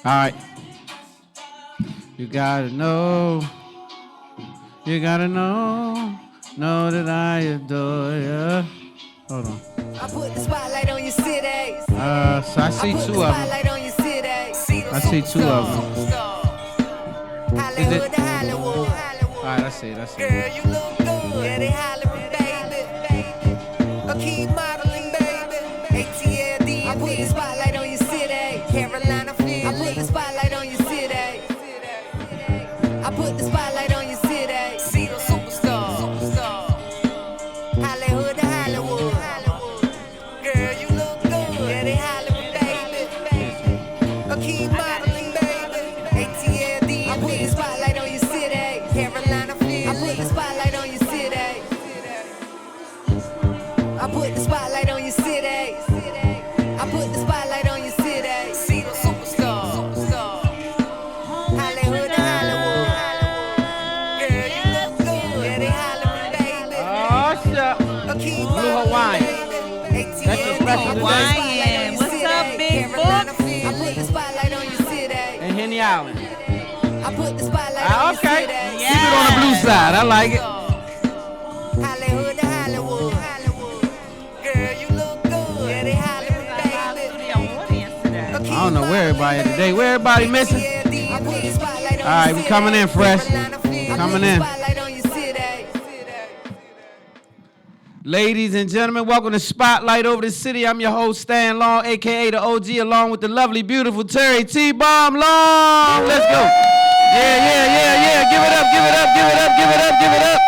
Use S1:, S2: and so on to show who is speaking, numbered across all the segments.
S1: All right. You gotta know. You gotta know that I adore you. Hold on.
S2: I put the spotlight on your city.
S1: So I see two of them. I see two of them. Is it?
S2: Hollywood.
S1: All right, I see it.
S2: Girl, you look good. Yeah, they hollering, baby. Keep modeling, baby. ATL, I put the spotlight on your city. Carolina, Philly. I put the spotlight on your city. I put the spotlight on your city. See the superstar. Hollywood to Hollywood. Girl, you look good. Yeah, they hollering, baby. Keep modeling, baby. ATL, I put the spotlight on your city. Carolina, Philly. I put the spotlight on your city. I put the spotlight on your city. I put the spotlight on your city. See the superstar. Hollywood to Hollywood. Girl, you look good. Yeah, they hollering, baby.
S1: Oh, shit. Blue Hawaiian. That's a special
S3: Hawaiian. What's up, big book?
S2: I put the spotlight on your city.
S1: And Henny Island.
S2: I put the spotlight on your
S1: Okay.
S2: city.
S1: Keep it on the blue side. I like it.
S2: Hollywood to Hollywood. Girl, you look good. Yeah, they hollering, baby.
S1: I don't know where everybody is today. Where everybody missing? All right, we coming in fresh. Coming in. Ladies and gentlemen, welcome to Spotlight Over the City. I'm your host, Stan Long, a.k.a. the OG, along with the lovely, beautiful Terry T-Bomb Long. Let's go. Yeah. Give it up.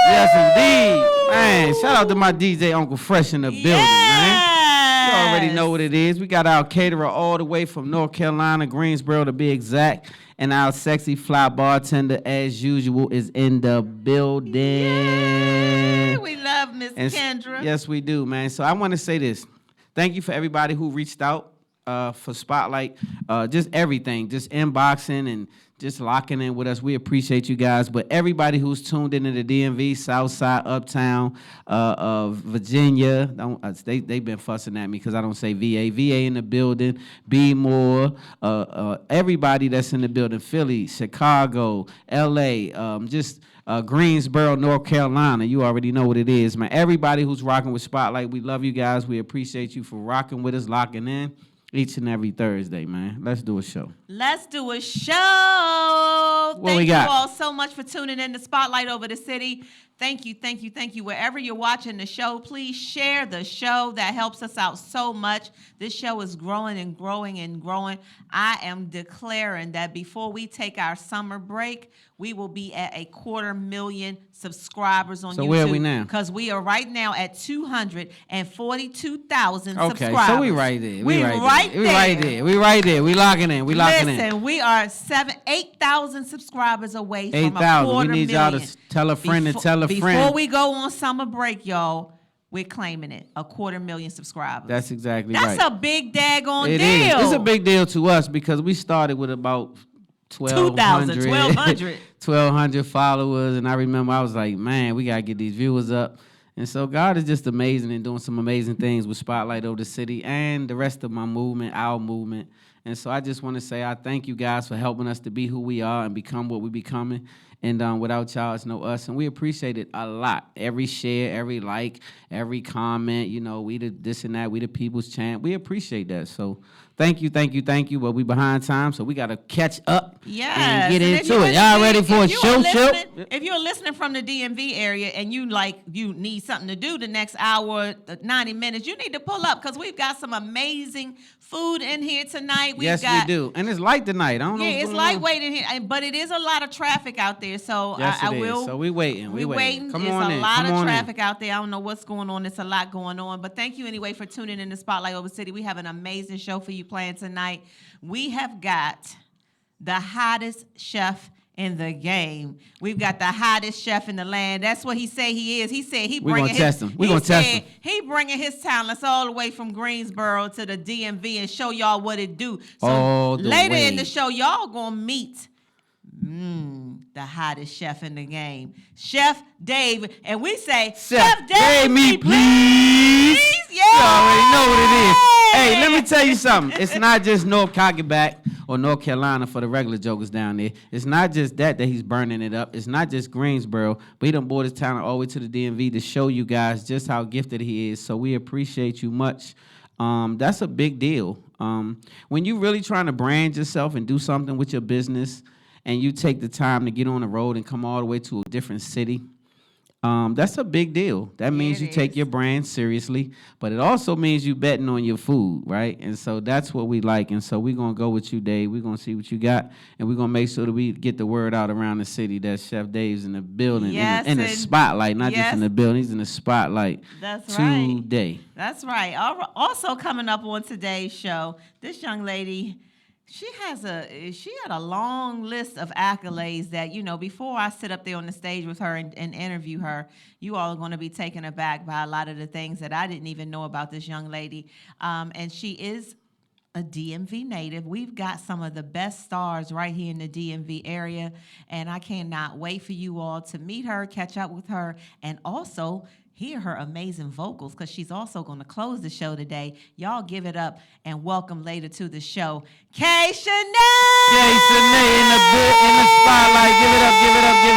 S1: Yes, indeed. Man, shout out to my DJ Uncle Fresh in the building, man. You already know what it is. We got our caterer all the way from North Carolina, Greensboro to be exact. And our sexy fly bartender, as usual, is in the building.
S3: Yeah, we love Miss Kendra.
S1: Yes, we do, man. So I want to say this. Thank you for everybody who reached out for Spotlight. Just everything, just inboxing and just locking in with us. We appreciate you guys. But everybody who's tuned into the DMV, Southside, Uptown, Virginia, they've been fussing at me because I don't say VA. VA in the building, B More, everybody that's in the building, Philly, Chicago, LA, Greensboro, North Carolina. You already know what it is, man. Everybody who's rocking with Spotlight, we love you guys. We appreciate you for rocking with us, locking in. Each and every Thursday, man. Let's do a show.
S3: Let's do a show.
S1: What we got?
S3: Thank you all so much for tuning in to Spotlight Over the City. Thank you. Wherever you're watching the show, please share the show. That helps us out so much. This show is growing and growing and growing. I am declaring that before we take our summer break, we will be at 250,000 subscribers on YouTube.
S1: So where are we now?
S3: Because we are right now at 242,000
S1: Okay,
S3: subscribers.
S1: so we right there. We right there. We locking in.
S3: Listen, we are 8,000 subscribers away from
S1: 8,000. We
S3: 250,000.
S1: need y'all to tell a friend to tell a friend.
S3: Before we go on summer break, y'all, we're claiming it. 250,000 subscribers.
S1: That's exactly right.
S3: That's a big daggone
S1: It
S3: deal.
S1: is. It's a big deal to us because we started with about 1,200 followers, and I remember I was like, man, we gotta get these viewers up. And so God is just amazing and doing some amazing things with Spotlight Over the City and the rest of my movement, our movement. And so I just want to say I thank you guys for helping us to be who we are and become what we're becoming. And without y'all, it's no us. And we appreciate it a lot. Every share, every like, every comment, we the this and that, we the people's champ. We appreciate that. So thank you. But we behind time, so we got to catch up and get into it. Y'all ready for a show?
S3: If you're listening from the DMV area and you need something to do the next hour, 90 minutes, you need to pull up because we've got some amazing food in here tonight.
S1: We do. And it's light tonight. I don't know.
S3: Yeah, it's lightweight in here, but it is a lot of traffic out there. So
S1: yes,
S3: I
S1: it
S3: will.
S1: Is. So we waiting.
S3: Come on in. It's a lot of traffic out there. I don't know what's going on. It's a lot going on. But thank you anyway for tuning in to Spotlight Over City. We have an amazing show for you playing tonight. We have got the hottest chef in the game. We've got the hottest chef in the land. That's what he say he is. He said he bringing his... We're going to test him. He bringing his talents all the way from Greensboro to the DMV and show y'all what it do. So later in the show, y'all going to meet the hottest chef in the game, Chef Dave. And we say, Chef Dave,
S1: me please.
S3: Yeah.
S1: You already know what it is. Hey, let me tell you something. It's not just North Cackleback or North Carolina for the regular jokers down there. It's not just that he's burning it up. It's not just Greensboro, but he done brought his talent all the way to the DMV to show you guys just how gifted he is. So we appreciate you much. That's a big deal. When you really trying to brand yourself and do something with your business, and you take the time to get on the road and come all the way to a different city, that's a big deal. That means you take your brand seriously, but it also means you betting on your food, right? And so that's what we like. And so we're going to go with you, Dave. We're going to see what you got, and we're going to make sure that we get the word out around the city that Chef Dave's in the building, in the spotlight, not just in the building. He's in the spotlight today.
S3: That's right. Also coming up on today's show, this young lady, she had a long list of accolades that, before I sit up there on the stage with her and interview her, you all are going to be taken aback by a lot of the things that I didn't even know about this young lady. And she is a DMV native. We've got some of the best stars right here in the DMV area, and I cannot wait for you all to meet her, catch up with her, and also hear her amazing vocals, because she's also going to close the show today. Y'all give it up and welcome later to the show, Kay Shanae!
S1: Kay Shanae in the spotlight. Give it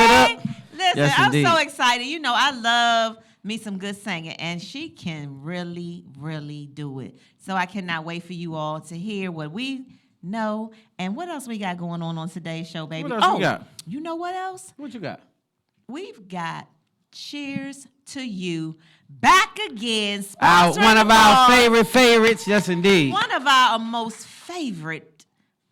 S1: up.
S3: Listen,
S1: yes,
S3: I'm so excited. I love me some good singing, and she can really, really do it. So I cannot wait for you all to hear what we know and what else we got going on today's show, baby.
S1: What else we got?
S3: You know what else?
S1: What you got?
S3: We've got Cheers to You back again.
S1: One of our favorites. Yes, indeed.
S3: One of our most favorite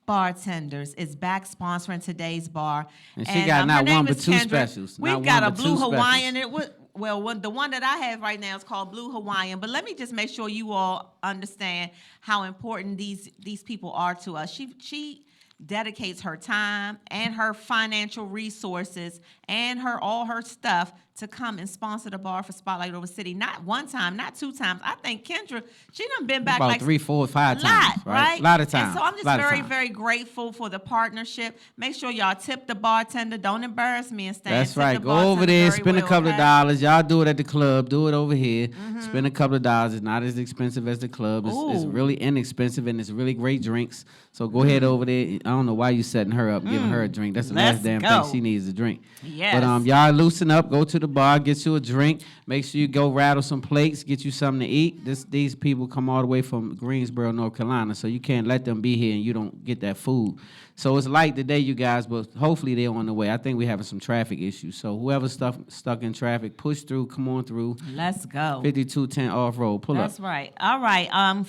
S3: bartenders is back sponsoring today's bar.
S1: And she got not one but two
S3: Kendra.
S1: specials.
S3: We've got a Blue Hawaiian. The one that I have right now is called Blue Hawaiian. But let me just make sure you all understand how important these people are to us. She dedicates her time and her financial resources and all her stuff to come and sponsor the bar for Spotlight Over City. Not one time, not two times. I think Kendra, she done been back
S1: about
S3: like
S1: 3, 4, 5 times, right? A lot of times.
S3: And so I'm just very, very grateful for the partnership. Make sure y'all tip the bartender. Don't embarrass me and stand.
S1: That's right. Go over there, spend a couple of dollars. Y'all do it at the club. Do it over here. Mm-hmm. Spend a couple of dollars. It's not as expensive as the club. It's really inexpensive, and it's really great drinks. So go ahead over there. I don't know why you setting her up, giving her a drink. That's the last damn thing she needs, a drink.
S3: Yes.
S1: But y'all loosen up. Go to the bar, get you a drink. Make sure you go rattle some plates, get you something to eat. These people come all the way from Greensboro, North Carolina, so you can't let them be here and you don't get that food. So it's light today, you guys, but hopefully they're on the way. I think we're having some traffic issues. So whoever's stuck in traffic, push through, come on through.
S3: Let's go.
S1: 5210 off-road. Pull up.
S3: That's right. All right.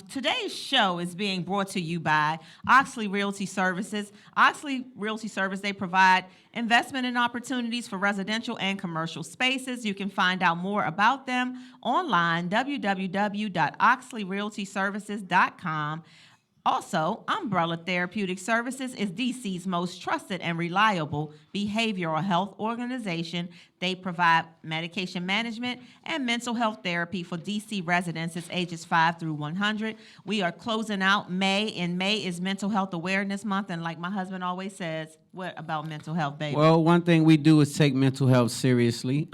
S3: Today's show is being brought to you by Oxley Realty Services. Oxley Realty Service, they provide investment and opportunities for residential and commercial spaces. You can find out more about them online, www.oxleyrealtyservices.com. Also, Umbrella Therapeutic Services is DC's most trusted and reliable behavioral health organization. They provide medication management and mental health therapy for DC residents ages 5 through 100. We are closing out May, and May is Mental Health Awareness Month. And like my husband always says, what about mental health, baby?
S1: Well, one thing we do is take mental health seriously.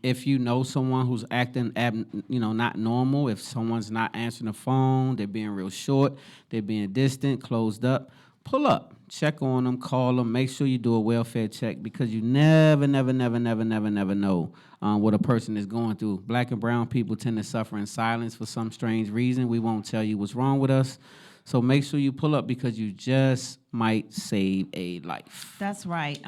S1: If you know someone who's acting, not normal, if someone's not answering the phone, they're being real short, they're being distant, closed up, pull up, check on them, call them, make sure you do a welfare check, because you never know what a person is going through. Black and brown people tend to suffer in silence for some strange reason. We won't tell you what's wrong with us. So make sure you pull up, because you just might save a life.
S3: That's right.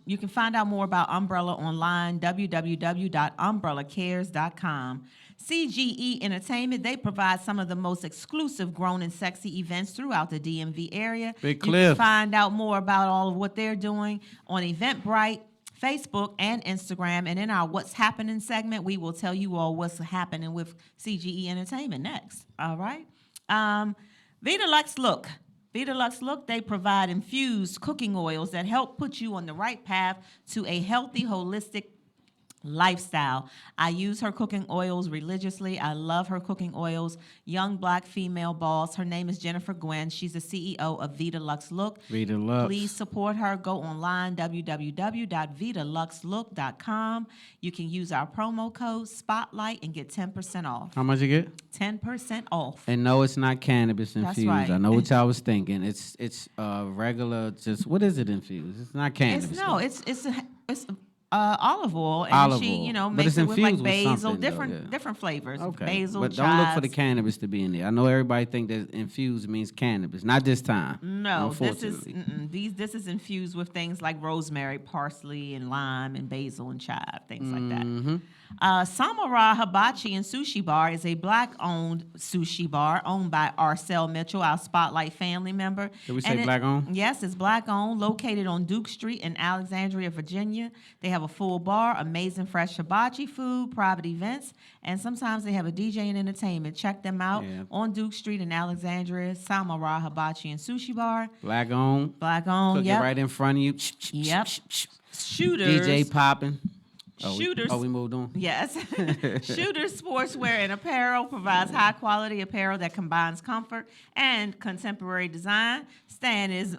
S3: You can find out more about Umbrella online, www.umbrellacares.com. CGE Entertainment, they provide some of the most exclusive grown and sexy events throughout the DMV area.
S1: Big
S3: You
S1: Cliff.
S3: can find out more about all of what they're doing on Eventbrite, Facebook, and Instagram. And in our What's Happening segment, we will tell you all what's happening with CGE Entertainment next. All right? Vita Lux Look. Vita Lux Look, they provide infused cooking oils that help put you on the right path to a healthy, holistic lifestyle. I use her cooking oils religiously. I love her cooking oils. Young black female boss. Her name is Jennifer Gwynn. She's the CEO of Vita Lux Look.
S1: Vita Lux.
S3: Please support her. Go online, www.vitaluxlook.com. You can use our promo code SPOTLIGHT and get 10% off.
S1: How much you get?
S3: 10% off.
S1: And no, it's not cannabis
S3: That's
S1: infused.
S3: right.
S1: I know what y'all was thinking. It's regular. Just what is it infused? It's not cannabis.
S3: It's olive oil, and
S1: Olive
S3: she,
S1: oil. But
S3: makes
S1: it's
S3: it with like
S1: infused with
S3: basil,
S1: something, though,
S3: different flavors.
S1: Okay.
S3: Basil,
S1: but don't look for the
S3: chives.
S1: cannabis to be in there. I know everybody think that infused means cannabis. Not this time.
S3: No, this is
S1: unfortunately.
S3: this is infused with things like rosemary, parsley, and lime, and basil and chive, things like that. Samara Hibachi and Sushi Bar is a black-owned sushi bar owned by Arcel Mitchell, our Spotlight family member.
S1: Did we say black-owned?
S3: Yes, it's black-owned, located on Duke Street in Alexandria, Virginia. They have a full bar, amazing fresh hibachi food, private events, and sometimes they have a DJ and entertainment. Check them out on Duke Street in Alexandria, Samara Hibachi and Sushi Bar.
S1: Black-owned.
S3: Black-owned,
S1: Cook
S3: yep.
S1: it right in front of you.
S3: Yep. Shooters.
S1: DJ popping.
S3: Shooters.
S1: We moved on.
S3: Yes. Shooters Sportswear and Apparel provides high quality apparel that combines comfort and contemporary design. Stan is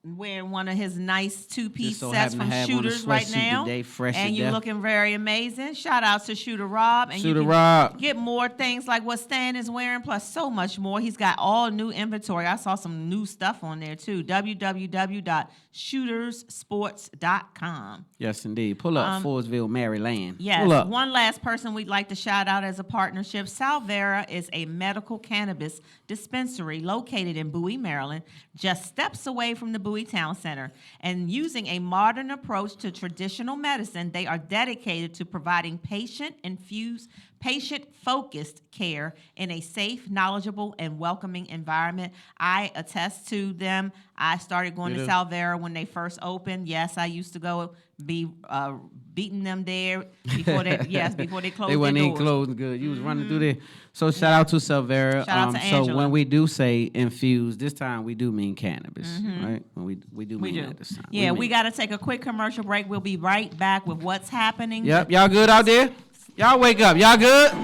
S3: wearing one of his nice two-piece
S1: so
S3: sets
S1: happen
S3: from
S1: to have on a
S3: Shooters right
S1: sweatsuit
S3: now.
S1: today, fresh
S3: and
S1: to
S3: you're
S1: death.
S3: looking very amazing. Shout out to Shooter Rob. And
S1: Shooter
S3: you can
S1: Rob.
S3: get more things like what Stan is wearing, plus so much more. He's got all new inventory. I saw some new stuff on there too. www.shootersports.com.
S1: Yes, indeed. Pull up Forestville, Maryland.
S3: Yes.
S1: Pull up.
S3: One last person we'd like to shout out as a partnership. Salvera is a medical cannabis dispensary located in Bowie, Maryland, just steps away from the Bowie Town Center. And using a modern approach to traditional medicine, they are dedicated to providing patient-focused care in a safe, knowledgeable, and welcoming environment. I attest to them. I started going to Salvera when they first opened. Yes, I used to go be beating them there before they before they closed
S1: They wasn't
S3: their
S1: even
S3: doors.
S1: closing good. You was running through there. So shout out to Salvera.
S3: Shout out to
S1: So
S3: Angela.
S1: when we do say infused, this time we do mean cannabis, right? When we do
S3: We
S1: mean
S3: do.
S1: that this time.
S3: Yeah, we
S1: mean-
S3: got to take a quick commercial break. We'll be right back with what's happening.
S1: Yep, y'all good out there? Y'all wake up. Y'all good? All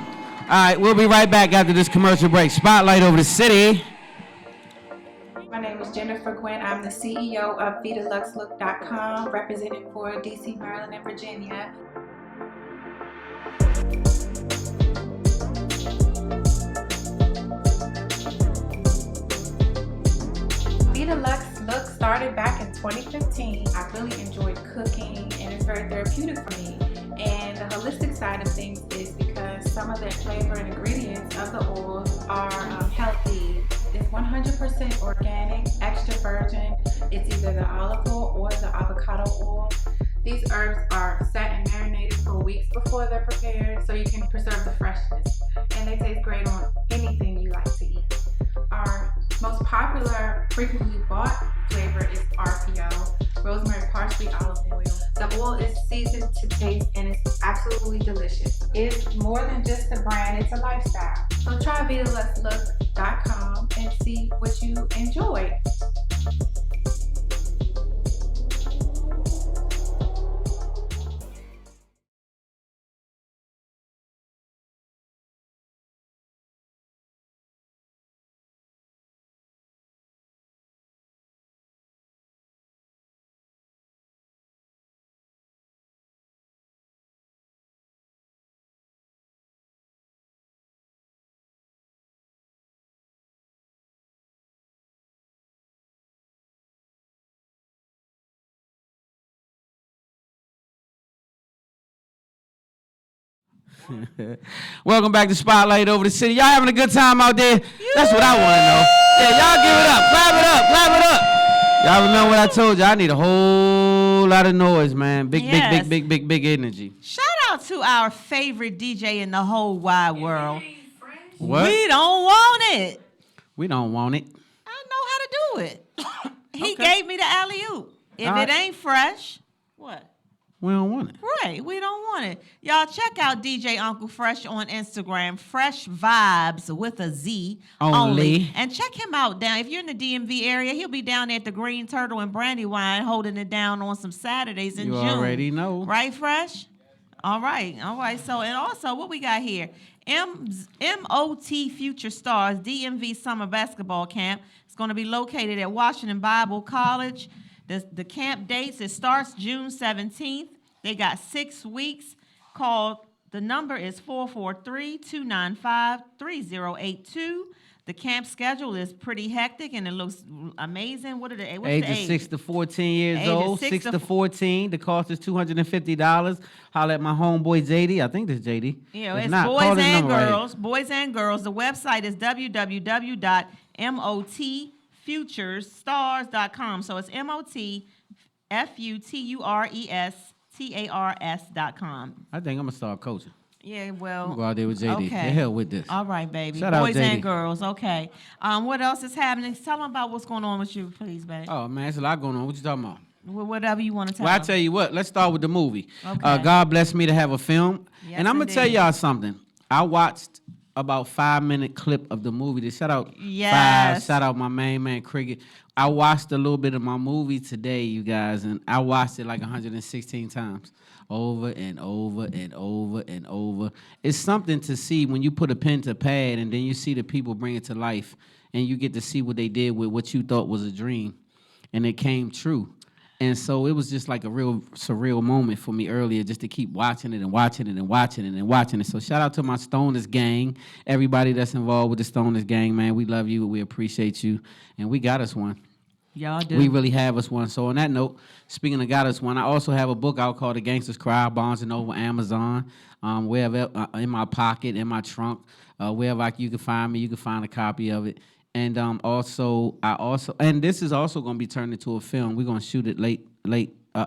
S1: right, we'll be right back after this commercial break. Spotlight over the city.
S4: My name is Jennifer Gwynn. I'm the CEO of VitaLuxLook.com, representing for DC, Maryland, and Virginia. Vita Lux Look started back in 2015. I really enjoyed cooking, and it's very therapeutic for me. And the holistic side of things is because some of the flavor and ingredients of the oils are healthy. It's 100% organic, extra virgin. It's either the olive oil or the avocado oil. These herbs are set and marinated for weeks before they're prepared, so you can preserve the freshness. And they taste great on anything you like to eat. Our most popular, frequently bought flavor is RPO, rosemary, parsley, olive oil. The oil is seasoned to taste, and it's absolutely delicious. It's more than just a brand, it's a lifestyle. So try VitaLuxLook.com and see what you enjoy.
S1: Welcome back to Spotlight over the city. Y'all having a good time out there? That's what I want to know. Yeah, y'all give it up. Clap it up. Clap it up. Y'all remember what I told you? I need a whole lot of noise, man. Big energy.
S3: Shout out to our favorite DJ in the whole wide world.
S1: What?
S3: We don't want it.
S1: We don't want it.
S3: I know how to do it. He
S1: Okay.
S3: gave me the alley-oop. If
S1: All right.
S3: it ain't fresh, what?
S1: We don't want it.
S3: Right, we don't want it. Y'all check out DJ Uncle Fresh on Instagram, Fresh Vibes with a Z
S1: Only.
S3: And check him out down. If you're in the DMV area, he'll be down there at the Green Turtle and Brandywine holding it down on some Saturdays in
S1: You
S3: June.
S1: already know.
S3: Right, Fresh? All right, all right. So, and also, what we got here? MOT Future Stars DMV Summer Basketball Camp. It's going to be located at Washington Bible College. The camp dates, it starts June 17th. They got 6 weeks. The number is 443-295-3082. The camp schedule is pretty hectic and it looks amazing. What's the
S1: Age
S3: age?
S1: is 6 to 14 years
S3: Age is
S1: old. 6 to 14. The cost is $250. Holler at my homeboy JD. I think this JD.
S3: Yeah,
S1: If
S3: it's
S1: not, call
S3: boys
S1: this
S3: and
S1: number right here.
S3: girls. Boys and girls. The website is www.motfuturestars.com. So it's MOTFUTURESTARS.com.
S1: I think I'm going to start coaching.
S3: Yeah, well.
S1: Go out there with JD.
S3: Okay.
S1: The hell with this.
S3: All right, baby.
S1: Shout out,
S3: Boys
S1: JD.
S3: and girls. Okay. What else is happening? Tell them about what's going on with you, please, baby.
S1: Oh, man, there's a lot going on. What you talking about?
S3: Whatever you want to tell
S1: Well, I
S3: them.
S1: tell you what, let's start with the movie.
S3: Okay.
S1: God blessed me to have a film.
S3: Yes,
S1: And I'm going to tell
S3: indeed.
S1: y'all something. I watched about 5-minute clip of the movie. Shout out
S3: Yes.
S1: Five. Shout out my main man, Cricket. I watched a little bit of my movie today, you guys, and I watched it like 116 times. Over and over and over and over. It's something to see when you put a pen to pad and then you see the people bring it to life and you get to see what they did with what you thought was a dream. And it came true. And so it was just like a real surreal moment for me earlier just to keep watching it and watching it and watching it and watching it. So shout out to my Stoners gang, everybody that's involved with the Stoners gang, man. We love you. We appreciate you. And we got us one.
S3: Y'all do.
S1: We really have us one. So on that note, speaking of got us one, I also have a book out called The Gangster's Cry, Barnes & Noble, Amazon, wherever, in my pocket, in my trunk, wherever you can find me, you can find a copy of it. And and this is also going to be turned into a film. We're going to shoot it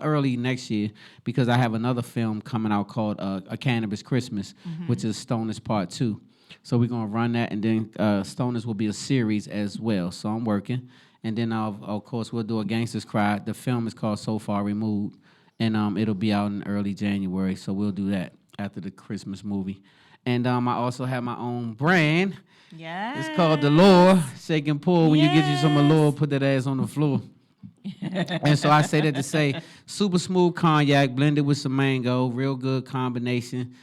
S1: early next year because I have another film coming out called A Cannabis Christmas, which is Stoners Part 2. So we're going to run that, and then Stoners will be a series as well. So I'm working. And then, of course, we'll do A Gangster's Cry. The film is called So Far Removed, and it'll be out in early January. So we'll do that after the Christmas movie. And I also have my own brand.
S3: Yes.
S1: It's called The Lure. Shake and pull. When you get you some Allure, put that ass on the floor. And so I say that to say, super smooth cognac blended with some mango, real good combination,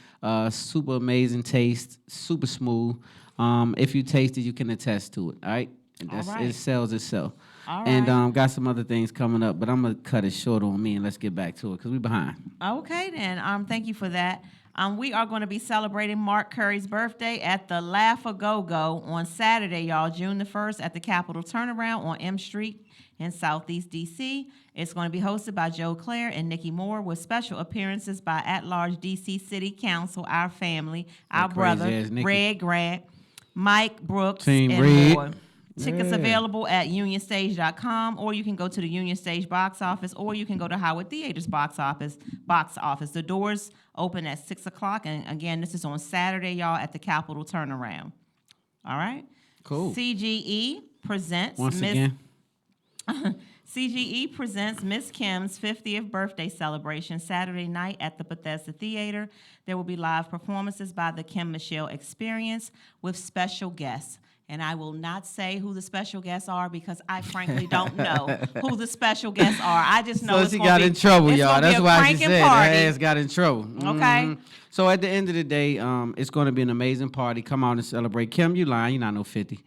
S1: super amazing taste, super smooth. If you taste it, you can attest to it, all right? And
S3: All right.
S1: It sells itself.
S3: All
S1: And
S3: right.
S1: got some other things coming up, but I'm going to cut it short on me and let's get back to it because we're behind.
S3: Okay, then. Thank you for that. We are going to be celebrating Mark Curry's birthday at the Laugh-A-Go-Go on Saturday, y'all, June the 1st at the Capitol Turnaround on M Street in Southeast D.C. It's going to be hosted by Joe Claire and Nikki Moore with special appearances by at-large D.C. City Council, our family, our brother,
S1: crazy-ass Nikki.
S3: Red Grant, Mike Brooks,
S1: Team
S3: and
S1: Red.
S3: more. Tickets
S1: Yeah.
S3: available at unionstage.com, or you can go to the Union Stage box office, or you can go to Howard Theater's box office. The doors open at 6 o'clock, and again, this is on Saturday, y'all, at the Capitol Turnaround. All right?
S1: Cool.
S3: CGE presents
S1: Once again.
S3: CGE presents Miss Kim's 50th birthday celebration Saturday night at the Bethesda Theater. There will be live performances by the Kim Michelle Experience with special guests. And I will not say who the special guests are because I frankly don't know who the special guests are. I just know
S1: So
S3: it's
S1: she
S3: gonna
S1: got
S3: be,
S1: in trouble,
S3: it's
S1: y'all.
S3: gonna be
S1: That's
S3: a
S1: why she
S3: cranking
S1: said
S3: party.
S1: her ass got in trouble.
S3: Okay.
S1: So at the end of the day, it's going to be an amazing party. Come out and celebrate. Kim, you lying. You're not no 50.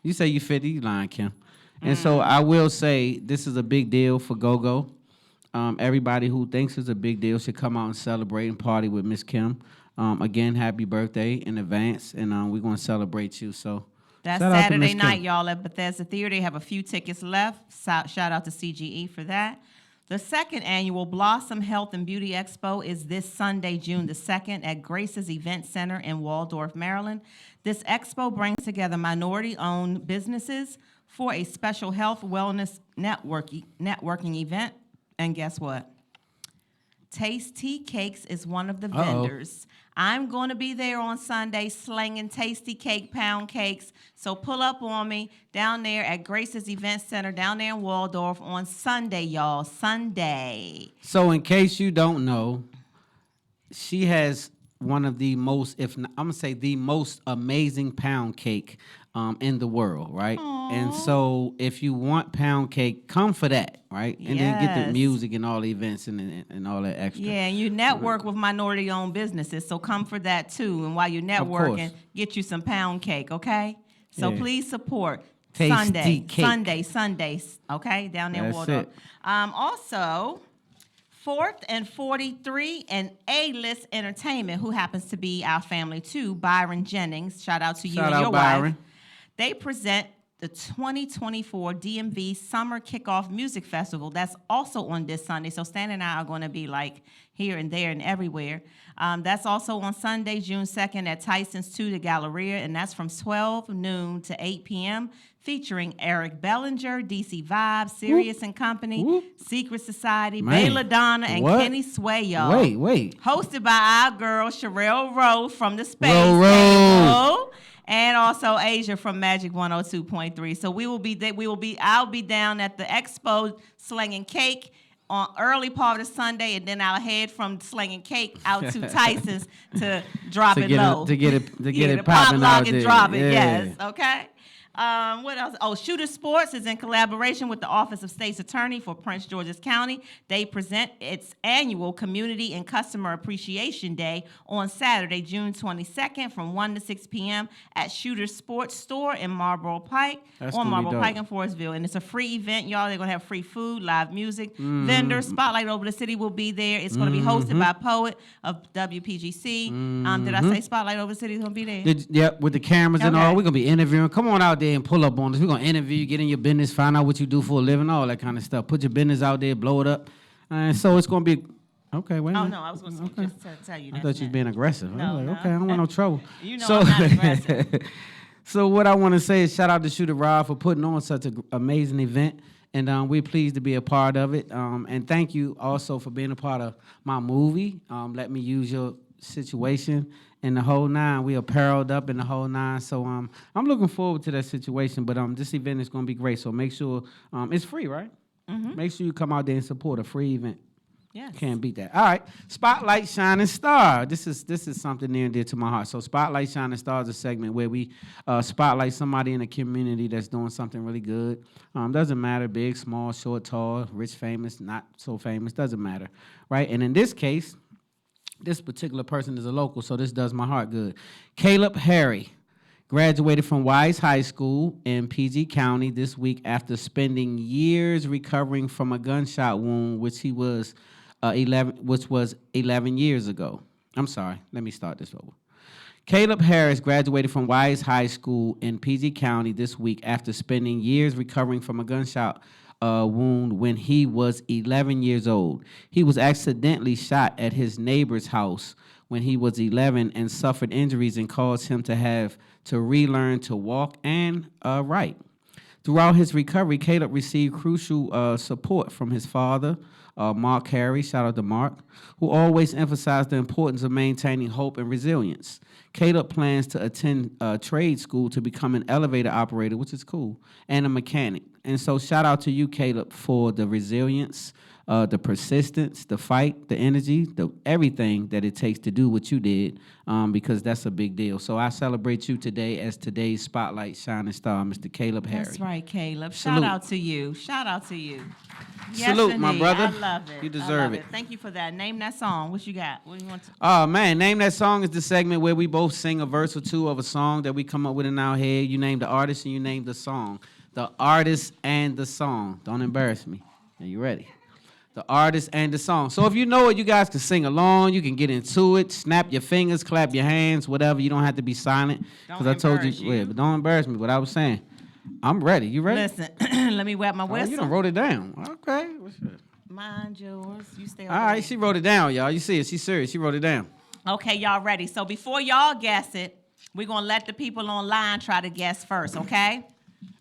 S1: You say you 50, you lying, Kim. And so I will say this is a big deal for Go-Go. Everybody who thinks it's a big deal should come out and celebrate and party with Miss Kim. Again, happy birthday in advance, and we're going to celebrate you. So
S3: That's
S1: shout out to
S3: Saturday
S1: Miss Kim.
S3: night, y'all, at Bethesda Theater. They have a few tickets left. Shout out to CGE for that. The second annual Blossom Health and Beauty Expo is this Sunday, June the 2nd at Grace's Event Center in Waldorf, Maryland. This expo brings together minority-owned businesses for a special health wellness networking event. And guess what? Tasty Cakes is one of the vendors. I'm going to be there on Sunday slinging Tasty Cake pound cakes. So pull up on me down there at Grace's Event Center down there in Waldorf on Sunday, y'all. Sunday.
S1: So in case you don't know, she has one of the most, if not, I'm gonna say the most amazing pound cake in the world, right? And so if you want pound cake, come for that, right? And then get the
S3: Yes.
S1: music and all the events and all that extra.
S3: Yeah, and you network with minority-owned businesses, so come for that too. And while you're networking, get you some pound cake, okay? So
S1: Yeah.
S3: please support
S1: Tasty cake.
S3: Sundays, okay, down there in
S1: That's
S3: Waldorf.
S1: it.
S3: Also, 4th and 43 and A-List Entertainment, who happens to be our family too, Byron Jennings. Shout out to you
S1: Shout
S3: and
S1: out,
S3: your
S1: Byron.
S3: wife. They present the 2024 DMV Summer Kickoff Music Festival. That's also on this Sunday. So Stan and I are going to be like here and there and everywhere. That's also on Sunday, June 2nd at Tyson's 2 the Galleria, and that's from 12 noon to 8 p.m., featuring Eric Bellinger, DC Vibes, Sirius and Company,
S1: Whoop.
S3: Secret Society,
S1: Man,
S3: Belladonna, and
S1: what?
S3: Kenny Sway, y'all.
S1: Wait.
S3: Hosted by our girl, Sherelle Rowe from the Space
S1: Rowe.
S3: Table. And also Asia from Magic 102.3. So I'll be down at the expo slinging cake on early part of Sunday, and then I'll head from slinging cake out to Tyson's to drop it low.
S1: To get it
S3: pop
S1: popping
S3: lock
S1: out
S3: and
S1: there.
S3: drop it.
S1: Yeah.
S3: Yes, okay. What else? Oh, Shooter Sports is in collaboration with the Office of State's Attorney for Prince George's County. They present its annual Community and Customer Appreciation Day on Saturday, June 22nd from 1 to 6 p.m. at Shooter Sports Store in Marlboro Pike,
S1: That's
S3: on
S1: gonna be
S3: Marlboro
S1: dope.
S3: Pike in Forestville. And it's a free event, y'all. They're going to have free food, live music, vendors, Spotlight Over the City will be there. It's going to be hosted by Poet of WPGC. Did I say Spotlight Over the City is going to be there?
S1: Yep, with the cameras and
S3: Okay.
S1: all. We're going to be interviewing. Come on out there and pull up on us. We're going to interview you, get in your business, find out what you do for a living, all that kind of stuff. Put your business out there, blow it up. And so it's going to be, okay, wait a
S3: Oh,
S1: minute.
S3: no, I was going to
S1: Okay.
S3: just tell you
S1: I
S3: that.
S1: thought you was being aggressive. I
S3: No,
S1: was like,
S3: no.
S1: okay, I don't want no trouble.
S3: You know I'm not aggressive.
S1: So what I want to say is shout out to Shooter Rod for putting on such an amazing event. And we're pleased to be a part of it. And thank you also for being a part of my movie. Let me use your situation in the whole nine. We appareled up in the whole nine. So I'm looking forward to that situation. But this event is going to be great. So make sure it's free, right? Make sure you come out there and support a free event.
S3: Yes.
S1: Can't beat that. All right. Spotlight Shining Star. This is something near and dear to my heart. So Spotlight Shining Star is a segment where we spotlight somebody in the community that's doing something really good. Doesn't matter, big, small, short, tall, rich, famous, not so famous, doesn't matter, right? And in this case, this particular person is a local, so this does my heart good. Caleb Harry graduated from Wise High School in PG County this week after spending years recovering from a gunshot wound, which was 11 years ago. I'm sorry. Let me start this over. Caleb Harris graduated from Wise High School in PG County this week after spending years recovering from a gunshot wound when he was 11 years old. He was accidentally shot at his neighbor's house when he was 11 and suffered injuries and caused him to have to relearn to walk and write. Throughout his recovery, Caleb received crucial support from his father, Mark Harry, shout out to Mark, who always emphasized the importance of maintaining hope and resilience. Caleb plans to attend trade school to become an elevator operator, which is cool, and a mechanic. And so shout out to you, Caleb, for the resilience, the persistence, the fight, the energy, everything that it takes to do what you did, because that's a big deal. So I celebrate you today as today's Spotlight Shining Star, Mr. Caleb Harry.
S3: That's right, Caleb.
S1: Salute.
S3: Shout out to you. Shout out to you. Yes,
S1: Salute, my
S3: indeed.
S1: brother.
S3: I love it.
S1: You
S3: I
S1: deserve
S3: love
S1: it.
S3: Thank you for that. Name that song. What you got? What do you want to?
S1: Oh, man, Name That Song is the segment where we both sing a verse or two of a song that we come up with in our head. You name the artist and you name the song. The artist and the song. Don't embarrass me. Are you ready? The artist and the song. So if you know it, you guys can sing along. You can get into it. Snap your fingers, clap your hands, whatever. You don't have to be silent.
S3: Don't
S1: I told you,
S3: embarrass you.
S1: yeah, but don't embarrass me. What I was saying. I'm ready. You ready?
S3: Listen, let me wet my
S1: Oh,
S3: whistle.
S1: you done wrote it down. Okay. What's it?
S3: Mind yours. You stay
S1: All right,
S3: over
S1: she wrote it down, y'all. You see it. She's serious. She wrote it down.
S3: there. Okay, y'all ready? So before y'all guess it, we're going to let the people online try to guess first, okay?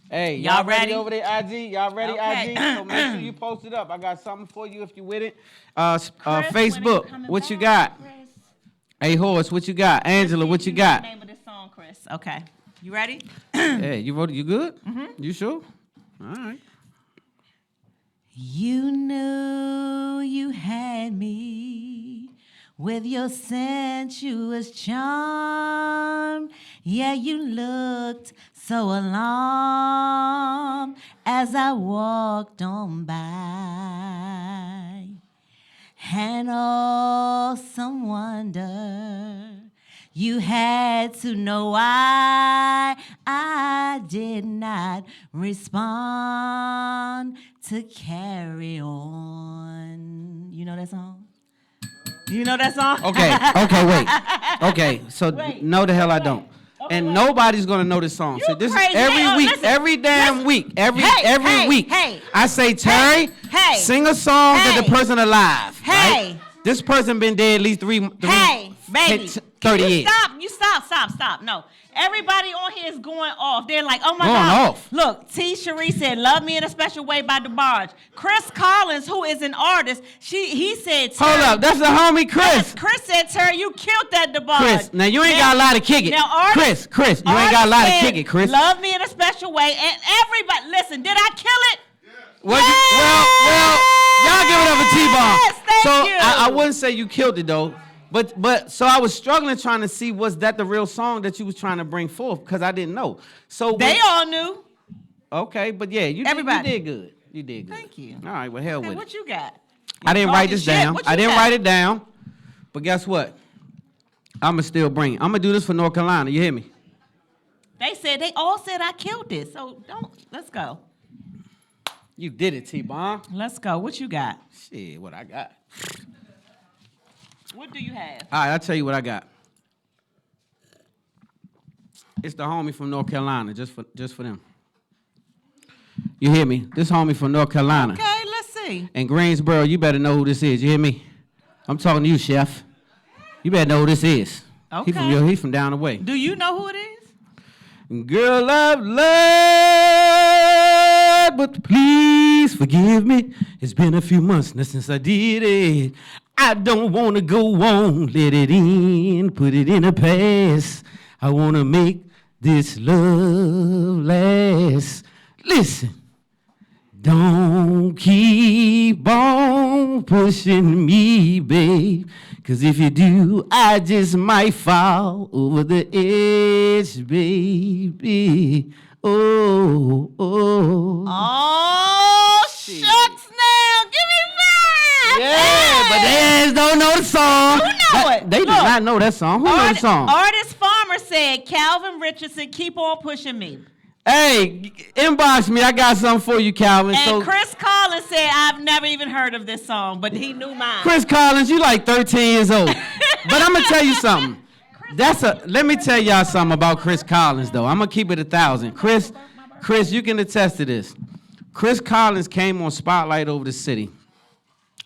S1: Hey,
S3: Y'all
S1: y'all ready
S3: ready?
S1: over there, IG? Y'all ready,
S3: Okay.
S1: IG? So make sure you post it up. I got something for you if you with it.
S3: Chris, when are you
S1: Facebook,
S3: coming
S1: what you
S3: back,
S1: got?
S3: Chris?
S1: Hey, Horse, what you got? Angela, what you
S3: know the
S1: got?
S3: name of this song, Chris. Okay. You ready?
S1: Hey, you wrote it. You good? You sure? All right.
S3: You knew you had me with your sensuous charm. Yeah, you looked so alarmed as I walked on by. And awesome wonder, you had to know why I did not respond to carry on. You know that song? You know that song?
S1: Wait. Okay, so
S3: Wait,
S1: no, the hell I don't.
S3: Okay,
S1: And
S3: wait.
S1: nobody's gonna know this song.
S3: You
S1: So this
S3: crazy.
S1: is every
S3: Hey,
S1: week,
S3: listen,
S1: every damn
S3: listen.
S1: week, every
S3: Hey,
S1: week.
S3: hey.
S1: I say, Terry,
S3: Hey.
S1: sing a song that the
S3: Hey.
S1: person alive.
S3: Hey.
S1: Right? This person been dead at least three
S3: Hey, baby,
S1: 30
S3: can you
S1: years.
S3: stop. No, everybody on here is going off. They're like, oh my
S1: Going
S3: God.
S1: off.
S3: Look, T. Cherie said, love me in a special way by DeBarge. Chris Collins, who is an artist, he said,
S1: Hold
S3: Terry-
S1: up, that's the homie Chris.
S3: Yes, Chris said, Terry, you killed that DeBarge.
S1: Chris, now you ain't got a lot to kick it.
S3: Now, artist,
S1: Chris, you ain't got a lot to
S3: said,
S1: kick it, Chris.
S3: Love me in a special way. And everybody, listen, did I kill it?
S1: Well, y'all give it up for T-Bomb.
S3: Yes, thank
S1: So
S3: you.
S1: I wouldn't say you killed it though, but so I was struggling trying to see was that the real song that you was trying to bring forth because I didn't know. So
S3: They all knew.
S1: okay, but yeah, you
S3: Everybody.
S1: did good. You did good.
S3: Thank you.
S1: All right, well hell
S3: Okay,
S1: with
S3: what
S1: it.
S3: you got?
S1: I didn't write this
S3: Talking shit.
S1: down.
S3: What you
S1: I didn't
S3: got?
S1: write it down, but guess what? I'ma still bring it. I'm gonna do this for North Carolina. You hear me?
S3: They all said I killed it. So let's go.
S1: You did it, T-Bomb.
S3: Let's go. What you got?
S1: Shit, what I got.
S3: What do you have?
S1: All right, I'll tell you what I got. It's the homie from North Carolina, just for them. You hear me? This homie from North Carolina.
S3: Okay, let's see.
S1: And Greensboro, you better know who this is. You hear me? I'm talking to you, Chef. You better know who this is.
S3: Okay.
S1: He from down the way.
S3: Do you know who it is?
S1: Girl, I've lied, but please forgive me. It's been a few months now since I did it. I don't want to go on, let it in, put it in the past. I want to make this love last. Listen, don't keep on pushing me, babe. 'Cause if you do, I just might fall over the edge, baby. Oh.
S3: Oh, shucks now. Give me five.
S1: Yeah, but they ass don't know the song.
S3: Who know it?
S1: They do
S3: Look.
S1: not know that song. Who knows the song?
S3: Artist Farmer said, Calvin Richardson, keep on pushing me.
S1: Hey, inbox me. I got something for you, Calvin.
S3: And Chris Collins said, I've never even heard of this song, but he knew mine.
S1: Chris Collins, you like 13 years old. But I'm gonna tell you something. Let me tell y'all something about Chris Collins, though. I'm gonna keep it 1,000. Chris, you can attest to this. Chris Collins came on Spotlight over the city.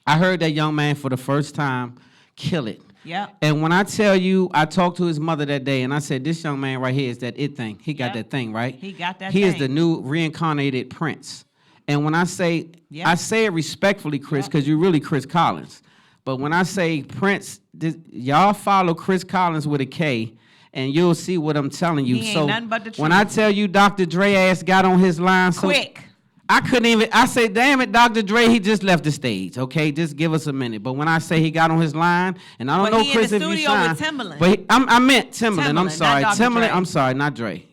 S1: I heard that young man for the first time kill it.
S3: Yep.
S1: And when I tell you, I talked to his mother that day, and I said, this young man right here is that it thing. He got
S3: Yep.
S1: that thing, right?
S3: He got that
S1: He is
S3: thing.
S1: the new reincarnated Prince. And when I say,
S3: Yep.
S1: I say it respectfully, Chris, because you're really Chris Collins. But when I say Prince, y'all follow Chris Collins with a K, and you'll see what I'm telling you.
S3: He ain't
S1: so
S3: nothing but the
S1: when
S3: truth.
S1: I tell you Dr. Dre ass got on his line, so
S3: Quick.
S1: I couldn't even, I say, damn it, Dr. Dre, he just left the stage, okay? Just give us a minute. But when I say he got on his line, and I don't
S3: But
S1: know,
S3: he in
S1: Chris,
S3: the
S1: if you
S3: studio
S1: signed.
S3: with Timbaland.
S1: But I meant Timbaland, I'm
S3: Timbaland,
S1: sorry.
S3: not Dr.
S1: Timbaland,
S3: Dre.
S1: I'm sorry, not Dre.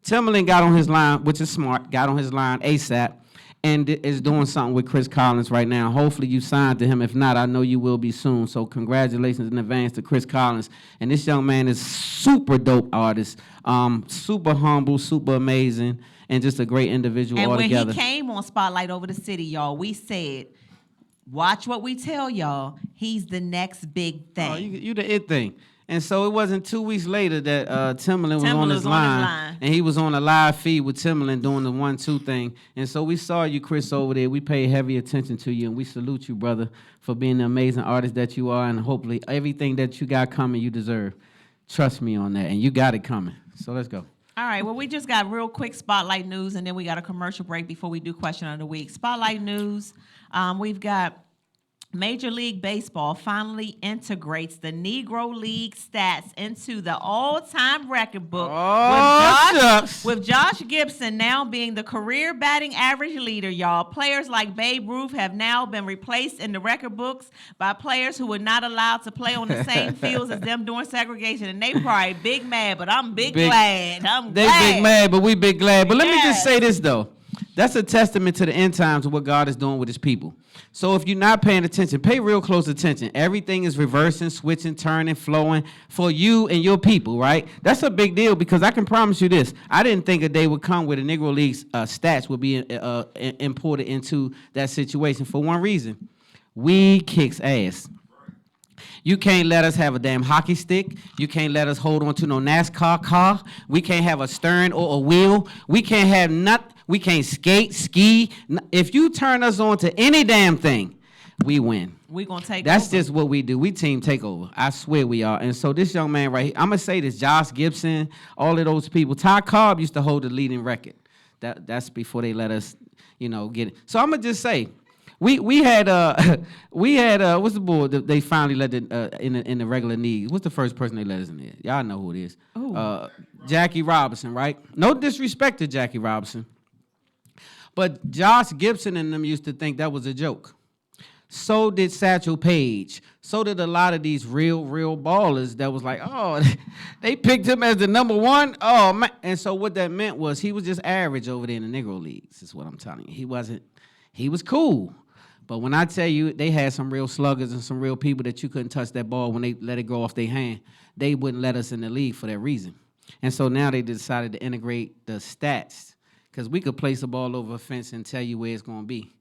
S1: Timbaland got on his line, which is smart, got on his line ASAP, and is doing something with Chris Collins right now. Hopefully you signed to him. If not, I know you will be soon. So congratulations in advance to Chris Collins. And this young man is super dope artist, super humble, super amazing, and just a great individual
S3: And
S1: altogether.
S3: when he came on Spotlight over the city, y'all, we said, watch what we tell y'all. He's the next big thing.
S1: Oh, you the it thing. And so it wasn't 2 weeks later that Timbaland was on his line, and he was on a live feed with Timbaland doing the 1-2 thing. And so we saw you, Chris, over there. We paid heavy attention to you, and we salute you, brother, for being the amazing artist that you are, and hopefully everything that you got coming, you deserve. Trust me on that, and you got it coming. So let's go.
S3: All right, well, we just got real quick Spotlight news, and then we got a commercial break before we do question of the week. Spotlight news, we've got Major League Baseball finally integrates the Negro League stats into the all-time record book, with Josh Gibson now being the career batting average leader, y'all. Players like Babe Ruth have now been replaced in the record books by players who were not allowed to play on the same fields as them during segregation. And they probably big mad, but I'm big glad.
S1: They big mad, but we big glad. But let me just say this, though. That's a testament to the end times of what God is doing with his people. So if you're not paying attention, pay real close attention. Everything is reversing, switching, turning, flowing for you and your people, right? That's a big deal because I can promise you this. I didn't think a day would come where the Negro League's stats would be imported into that situation for one reason. We kicks ass. You can't let us have a damn hockey stick. You can't let us hold on to no NASCAR car. We can't have a stern or a wheel. We can't have nothing. We can't skate, ski. If you turn us on to any damn thing, we win.
S3: We're going to take
S1: That's
S3: over.
S1: just what we do. We team takeover. I swear we are. And so this young man right here, I'm going to say this, Josh Gibson, all of those people. Ty Cobb used to hold the leading record. That's before they let us, get it. So I'm going to just say, we had what's the boy that they finally let in the regular league? What's the first person they let us in there? Y'all know who it is. Jackie Robinson, right? No disrespect to Jackie Robinson. But Josh Gibson and them used to think that was a joke. So did Satchel Paige. So did a lot of these real ballers that was like, oh, they picked him as the number one. Oh, man. And so what that meant was he was just average over there in the Negro Leagues, is what I'm telling you. He was cool. But when I tell you they had some real sluggers and some real people that you couldn't touch that ball when they let it go off their hand, they wouldn't let us in the league for that reason. And so now they decided to integrate the stats. Because we could place a ball over a fence and tell you where it's going to be.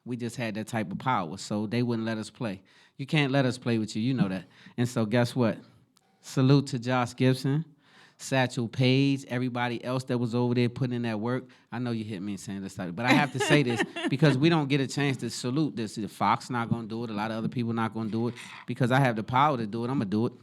S1: We just had that type of power, so they wouldn't let us play. You can't let us play with you. You know that. And so guess what? Salute to Josh Gibson, Satchel Paige, everybody else that was over there putting in that work. I know you hit me saying this, but I have to say this because we don't get a chance to salute this. Fox not going to do it. A lot of other people not going to do it. Because I have the power to do it, I'm going to do it.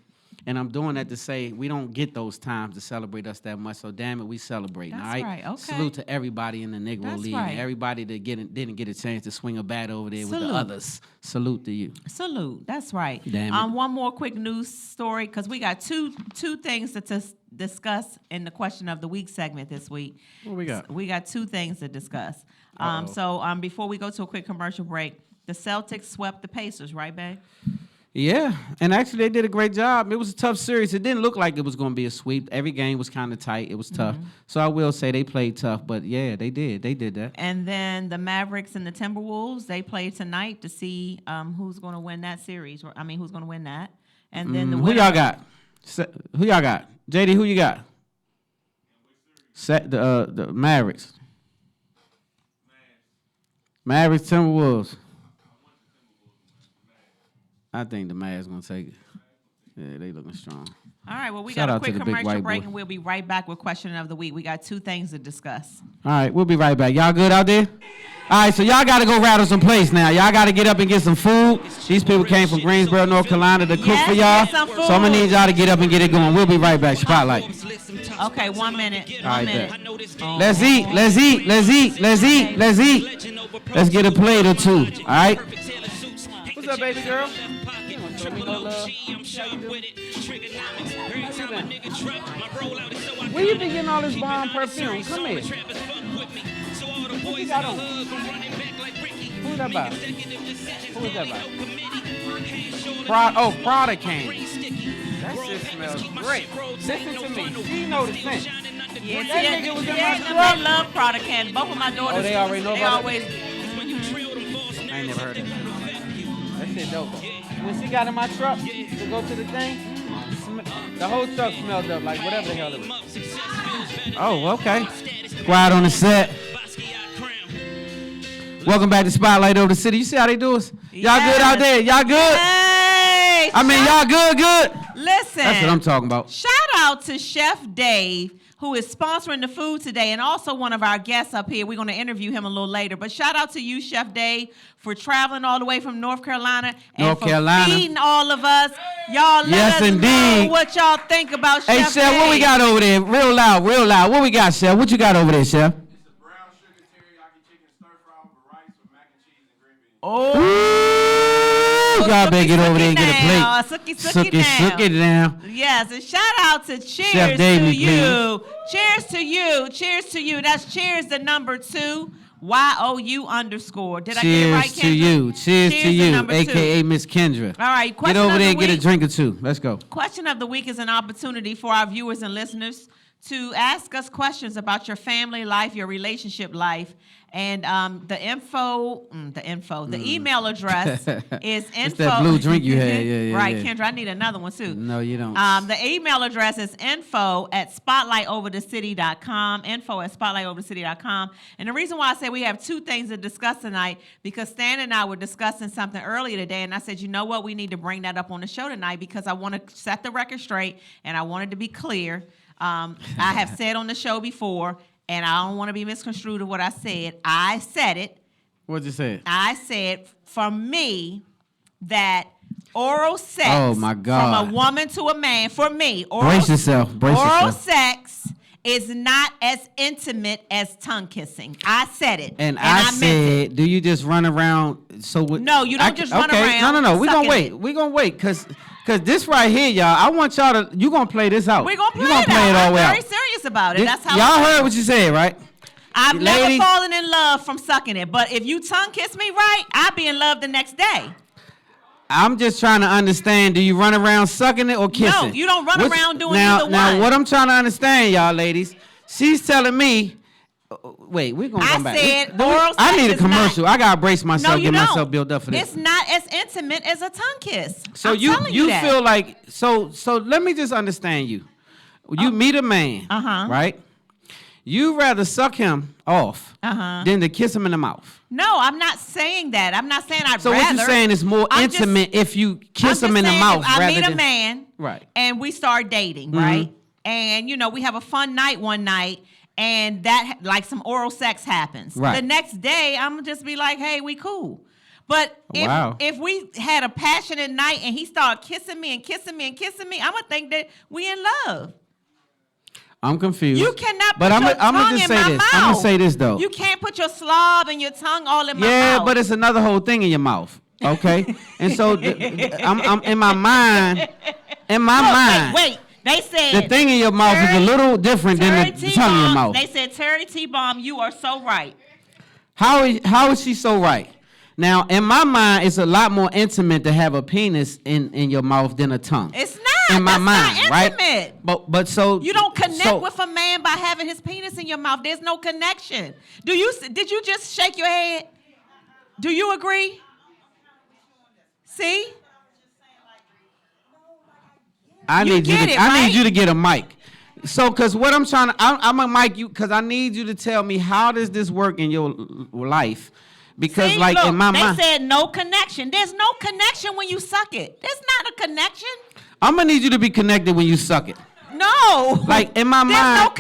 S1: And I'm doing that to say we don't get those times to celebrate us that much. So damn it, we celebrate.
S3: That's
S1: all right?
S3: right. Okay.
S1: Salute to everybody in the Negro League.
S3: Right.
S1: And everybody that didn't get a chance to swing a bat over there with the others. Salute to you.
S3: Salute. That's right.
S1: Damn it.
S3: One more quick news story because we got two things to discuss in the question of the week segment this week.
S1: What we got?
S3: We got two things to discuss. Before we go to a quick commercial break, the Celtics swept the Pacers, right, babe?
S1: Yeah, and actually they did a great job. It was a tough series. It didn't look like it was going to be a sweep. Every game was kind of tight. It was tough. So I will say they played tough, but yeah, they did. They did that.
S3: And then the Mavericks and the Timberwolves, they played tonight to see who's going to win that series. Who's going to win that. And then
S1: who y'all got? Who y'all got? JD, who you got? The Mavericks. Mavericks, Timberwolves. I think the Mavs going to take it. Yeah, they looking strong.
S3: All right, well, we
S1: Shout
S3: got a
S1: out to
S3: quick
S1: the big
S3: commercial
S1: white
S3: break,
S1: boy.
S3: and we'll be right back with question of the week. We got two things to discuss.
S1: All right, we'll be right back. Y'all good out there? All right, so y'all got to go rattle some place now. Y'all got to get up and get some food. These people came from Greensboro, North Carolina to cook for y'all.
S3: Get some food.
S1: So I'm going to need y'all to get up and get it going. We'll be right back. Spotlight.
S3: Okay, 1 minute.
S1: All right,
S3: minute.
S1: Let's eat. Let's eat. Let's eat. Let's eat. Let's eat. Let's get a plate or two. All right? What's up, baby girl? Where you been getting all this bomb perfume? Come here. What you got on? Who is that about? Who is that about? Prada came. That shit smells great. Listen to me. She know the scent.
S3: Yeah,
S1: that nigga was in my
S3: they
S1: truck.
S3: love Prada candy. Both of my daughters.
S1: Oh, they already know
S3: They
S1: about it?
S3: always.
S1: I ain't never heard of that. That shit dope. When she got in my truck to go to the thing, the whole truck smelled up like whatever the hell it was. Oh, okay. Quiet on the set. Welcome back to Spotlight Over the City. You see how they do us? Y'all good out there? Y'all good?
S3: Hey,
S1: Y'all good?
S3: Listen.
S1: That's what I'm talking about.
S3: Shout out to Chef Dave, who is sponsoring the food today, and also one of our guests up here. We're going to interview him a little later. But shout out to you, Chef Dave, for traveling all the way from North Carolina and feeding all of us. Y'all let us know what y'all think about Chef Dave.
S1: Hey, Chef, what we got over there? Real loud. What we got, Chef? What you got over there, Chef?
S5: Brown sugar teriyaki chicken stir fry with rice with mac and cheese and green beans.
S1: Oh! you gotta better get over there and get a plate.
S3: Suck it
S1: down.
S3: Yes, and shout out to Cheers
S1: Chef
S3: to
S1: Davey,
S3: you. Cheers to you. Cheers to you. That's Cheers the number 2. YOU_. Did I get it right, Kendra?
S1: Cheers to you. Cheers to you,
S3: number 2.
S1: a.k.a. Miss Kendra.
S3: All right,
S1: get over there and get a drink or two. Let's go.
S3: Question of the week is an opportunity for our viewers and listeners to ask us questions about your family life, your relationship life. And the email address is info.
S1: It's that blue drink you had. Yeah,
S3: right,
S1: yeah.
S3: Kendra, I need another one too.
S1: No, you don't.
S3: The email address is info@spotlightoverthecity.com, info@spotlightoverthecity.com. And the reason why I say we have 2 things to discuss tonight, because Stan and I were discussing something earlier today, and I said, you know what, we need to bring that up on the show tonight because I want to set the record straight, and I wanted to be clear. I have said on the show before, and I don't want to be misconstrued of what I said. I said it.
S1: What'd you say?
S3: I said, for me, that oral sex
S1: Oh, my God.
S3: from a woman to a man, for me,
S1: Brace yourself.
S3: oral sex is not as intimate as tongue kissing. I said it.
S1: And I
S3: meant
S1: said,
S3: it.
S1: do you just run around?
S3: No, you don't just run around
S1: No. We're going to
S3: sucking
S1: wait.
S3: it.
S1: We're going to wait because this right here, y'all, I want y'all to, you're going to play this out.
S3: We're going to play
S1: You're
S3: it
S1: play
S3: out.
S1: it all
S3: I'm
S1: the way
S3: very
S1: out.
S3: serious about it. That's how
S1: Y'all heard what you said, right?
S3: I've never
S1: Ladies-
S3: fallen in love from sucking it. But if you tongue kiss me right, I'll be in love the next day.
S1: I'm just trying to understand, do you run around sucking it or kissing?
S3: No, you don't run around doing either
S1: Now,
S3: one.
S1: what I'm trying to understand, y'all ladies, she's telling me, wait, we're going to come back.
S3: said oral
S1: I
S3: sex
S1: need a
S3: is
S1: commercial.
S3: not-
S1: I got to brace myself,
S3: No, you
S1: get
S3: don't.
S1: myself built up for this.
S3: It's not as intimate as a tongue kiss.
S1: So
S3: I'm telling
S1: you
S3: that.
S1: feel like, so let me just understand you. You meet a man, right? You rather suck him off than to kiss him in the mouth.
S3: No, I'm not saying that. I'm not saying I'd
S1: So
S3: rather.
S1: what you're saying is more
S3: I'm just-
S1: intimate if you kiss
S3: I'm
S1: him in
S3: just
S1: the
S3: saying
S1: mouth
S3: if I
S1: rather
S3: meet
S1: than
S3: a man,
S1: right.
S3: and we start dating, right? And we have a fun night one night, and that like some oral sex happens.
S1: Right.
S3: The next day, I'm gonna just be like, "Hey, we cool." But if we had a passionate night and he started kissing me and kissing me and kissing me, I'm gonna think that we in love.
S1: I'm confused.
S3: You cannot
S1: but
S3: put your
S1: I'm
S3: tongue
S1: just
S3: in
S1: say
S3: my
S1: this.
S3: mouth.
S1: I'm gonna say this though.
S3: You can't put your slob and your tongue all in my mouth.
S1: Yeah, but it's another whole thing in your mouth. Okay, and so I'm in my mind. In my mind,
S3: Wait. They said
S1: the thing in your mouth is a little different than the tongue in your mouth.
S3: They said, Terry T-Bomb, you are so right.
S1: How is she so right? Now, in my mind, it's a lot more intimate to have a penis in your mouth than a tongue.
S3: It's not.
S1: In my mind,
S3: not
S1: right?
S3: intimate.
S1: But so
S3: You don't connect with a man by having his penis in your mouth. There's no connection. Did you just shake your head? Do you agree? See?
S1: I need you to get a mic. So, cause what I'm trying to, I'm gonna mic you, cause I need you to tell me how does this work in your life? Because
S3: See,
S1: like
S3: look,
S1: in my mind,
S3: they said no connection. There's no connection when you suck it. There's not a connection.
S1: I'm gonna need you to be connected when you suck it.
S3: No.
S1: Like in my
S3: There's
S1: mind,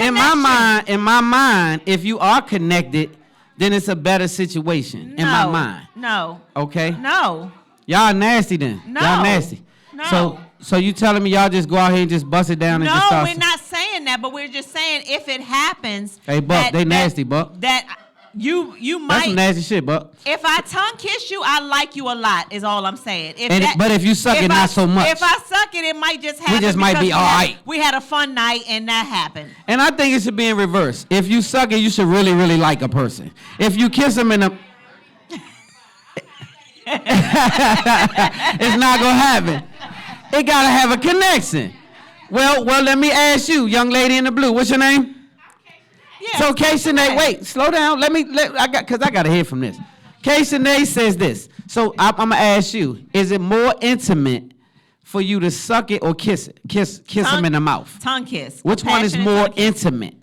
S3: no
S1: in my mind, if you are connected, then it's a better situation. In my mind.
S3: No.
S1: Okay.
S3: No.
S1: Y'all nasty then.
S3: No.
S1: Y'all nasty.
S3: No.
S1: So you telling me y'all just go out here and just bust it down and just
S3: No,
S1: start?
S3: we're not saying that, but we're just saying if it happens.
S1: Hey, Buck, they nasty, Buck.
S3: That you
S1: That's
S3: might.
S1: some nasty shit, Buck.
S3: If I tongue kiss you, I like you a lot. Is all I'm saying.
S1: But if you suck it, not so much.
S3: If I suck it, it might just happen.
S1: just might be
S3: because
S1: all right.
S3: We had a fun night and that happened.
S1: And I think it should be in reverse. If you suck it, you should really, really like a person. If you kiss them in the... it's not going to happen. It got to have a connection. Well, let me ask you, young lady in the blue, what's your name?
S3: Yeah,
S1: So K-Shanae, wait, slow down. Because I got to hear from this. K-Shanae says this. So I'm going to ask you, is it more intimate for you to suck it or kiss it? Kiss them in the mouth.
S3: Tongue kiss.
S1: Which one is
S3: Passionate
S1: more
S3: tongue kiss.
S1: intimate?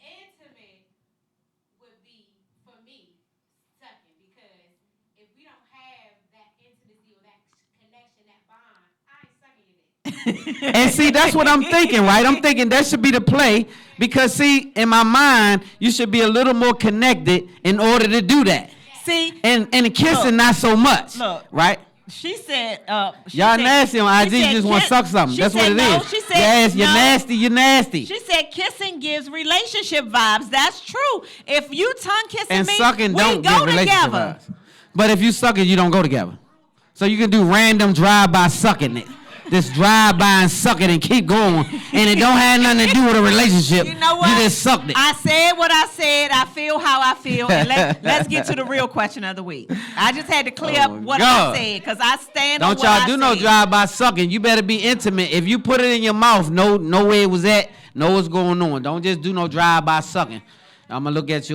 S4: Intimate would be for me sucking, because if we don't have that intimacy or that connection, that bond, I ain't sucking you.
S1: And see, that's what I'm thinking, right? I'm thinking that should be the play because, see, in my mind, you should be a little more connected in order to do that.
S3: See,
S1: And kissing,
S3: Look.
S1: not so much,
S3: Look.
S1: right?
S3: she said.
S1: Y'all nasty on IG. You just want to suck something. That's what it
S3: no,
S1: is.
S3: She said,
S1: Yes, you're
S3: no.
S1: nasty. You're nasty.
S3: She said kissing gives relationship vibes. That's true. If you tongue kissing
S1: And
S3: me,
S1: sucking
S3: we
S1: don't
S3: go
S1: give relationship
S3: together.
S1: vibes. But if you suck it, you don't go together. So you can do random drive-by sucking it. Just drive by and suck it and keep going. And it don't have nothing to do with a relationship.
S3: You know what?
S1: You just sucked it.
S3: I said what I said. I feel how I feel. And let's get to the real question of the week. I just had to clear up what I said because I stand on what I said.
S1: Don't y'all do no drive-by sucking. You better be intimate. If you put it in your mouth, know where it was at, know what's going on. Don't just do no drive-by sucking. I'm gonna look at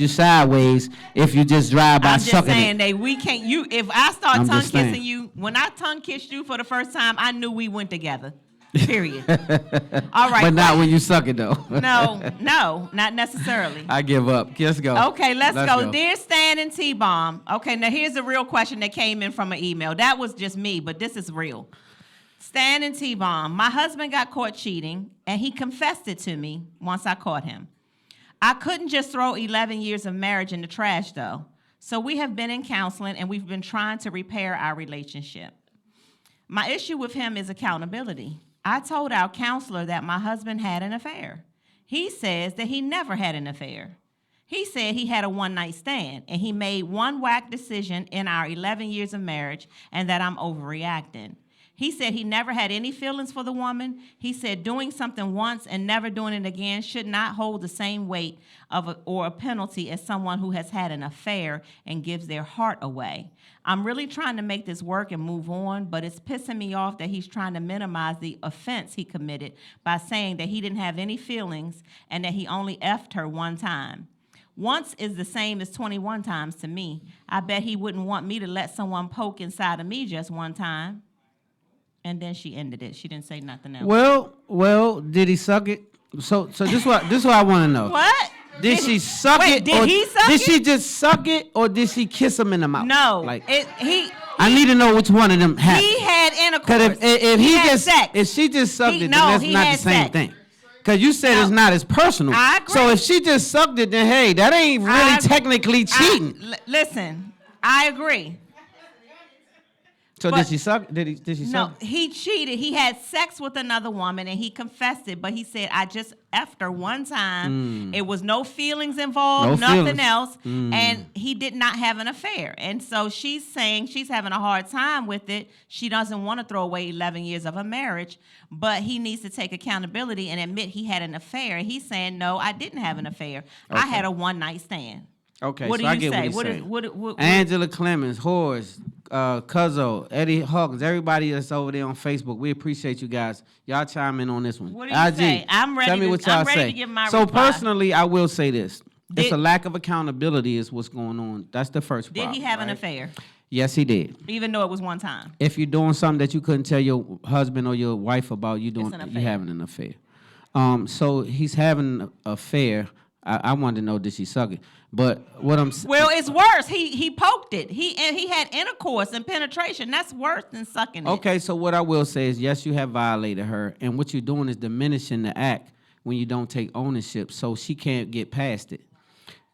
S1: you sideways if you just drive by sucking it.
S3: I'm just saying that we can't. If I start tongue kissing you, when I tongue kissed you for the first time, I knew we went together. Period. All right.
S1: But not when you suck it though.
S3: No, not necessarily.
S1: I give up. Let's go.
S3: Okay, let's go. Dear Stan and T-Bomb. Okay, now here's the real question that came in from an email. That was just me, but this is real. Stan and T-Bomb. My husband got caught cheating, and he confessed it to me once I caught him. I couldn't just throw 11 years of marriage in the trash, though. So we have been in counseling, and we've been trying to repair our relationship. My issue with him is accountability. I told our counselor that my husband had an affair. He says that he never had an affair. He said he had a one-night stand, and he made one whack decision in our 11 years of marriage, and that I'm overreacting. He said he never had any feelings for the woman. He said doing something once and never doing it again should not hold the same weight or a penalty as someone who has had an affair and gives their heart away. I'm really trying to make this work and move on, but it's pissing me off that he's trying to minimize the offense he committed by saying that he didn't have any feelings and that he only effed her one time. Once is the same as 21 times to me. I bet he wouldn't want me to let someone poke inside of me just one time. And then she ended it. She didn't say nothing else.
S1: Well, did he suck it? So this what I want to know.
S3: What?
S1: Did she suck it?
S3: Did he suck it?
S1: Did she just suck it, or did she kiss him in the mouth?
S3: No.
S1: I need to know which one of them happened.
S3: He had intercourse.
S1: Because if she just sucked it, then that's not the same thing. Because you said it's not as personal.
S3: I agree.
S1: So if she just sucked it, then hey, that ain't really technically cheating.
S3: Listen, I agree.
S1: So did she suck? Did she suck?
S3: No, he cheated. He had sex with another woman, and he confessed it. But he said, I just effed her one time. It was no feelings involved, nothing else. And he did not have an affair. And so she's saying she's having a hard time with it. She doesn't want to throw away 11 years of a marriage. But he needs to take accountability and admit he had an affair. And he's saying, no, I didn't have an affair. Okay. I had a one-night stand.
S1: Okay,
S3: what
S1: so
S3: do
S1: I
S3: you
S1: get
S3: say?
S1: what he's saying.
S3: What
S1: Angela Clemens, Horace, Cuzzo, Eddie Hawkins, everybody that's over there on Facebook, we appreciate you guys. Y'all chime in on this one.
S3: What do you say? I'm ready.
S1: Tell me what y'all say.
S3: To give my
S1: so
S3: reply.
S1: Personally, I will say this: it's a lack of accountability is what's going on. That's the first problem.
S3: Did he have an affair?
S1: Yes, he did.
S3: Even though it was one time.
S1: If you're doing something that you couldn't tell your husband or your wife about, you having an affair. So he's having an affair. I wanted to know, did she suck it? But what I'm saying...
S3: Well, it's worse. He poked it. He had intercourse and penetration. That's worse than sucking it.
S1: Okay, so what I will say is, yes, you have violated her, and what you're doing is diminishing the act when you don't take ownership, so she can't get past it.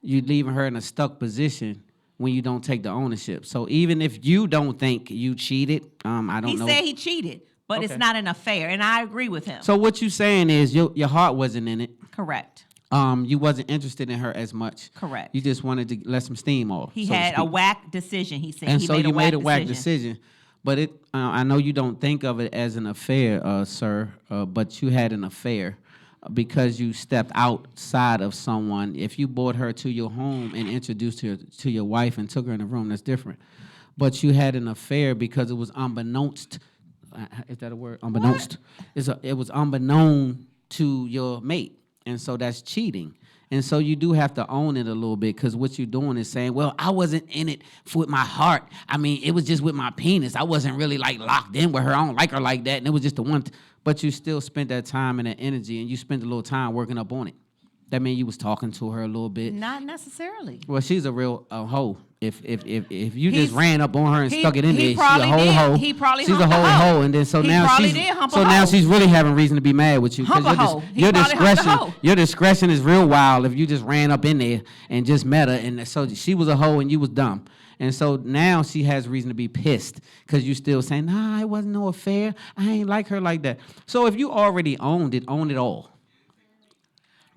S1: You're leaving her in a stuck position when you don't take the ownership. So even if you don't think you cheated, I don't know.
S3: He said he cheated, but it's not an affair, and I agree with him.
S1: So what you're saying is your heart wasn't in it.
S3: Correct.
S1: You wasn't interested in her as much.
S3: Correct.
S1: You just wanted to let some steam off.
S3: He had a whack decision, he said.
S1: And so you made a whack decision. But I know you don't think of it as an affair, sir, but you had an affair because you stepped outside of someone. If you brought her to your home and introduced her to your wife and took her in the room, that's different. But you had an affair because it was unbeknownst. Is that a word? Unbeknownst. It was unbeknown to your mate. And so that's cheating. And so you do have to own it a little bit, because what you're doing is saying, well, I wasn't in it with my heart. I mean, it was just with my penis. I wasn't really like locked in with her. I don't like her like that. And it was just the one. But you still spent that time and that energy, and you spent a little time working up on it. That means you was talking to her a little bit.
S3: Not necessarily.
S1: Well, she's a real hoe. If you just ran up on her and stuck it in there, she's a whole hoe.
S3: He probably
S1: she's a whole hoe, and then now she's really having reason to be mad with you. Your discretion is real wild if you just ran up in there and just met her, and so she was a hoe and you was dumb. And so now she has reason to be pissed because you still saying, nah, it wasn't no affair. I ain't like her like that. So if you already owned it, own it all.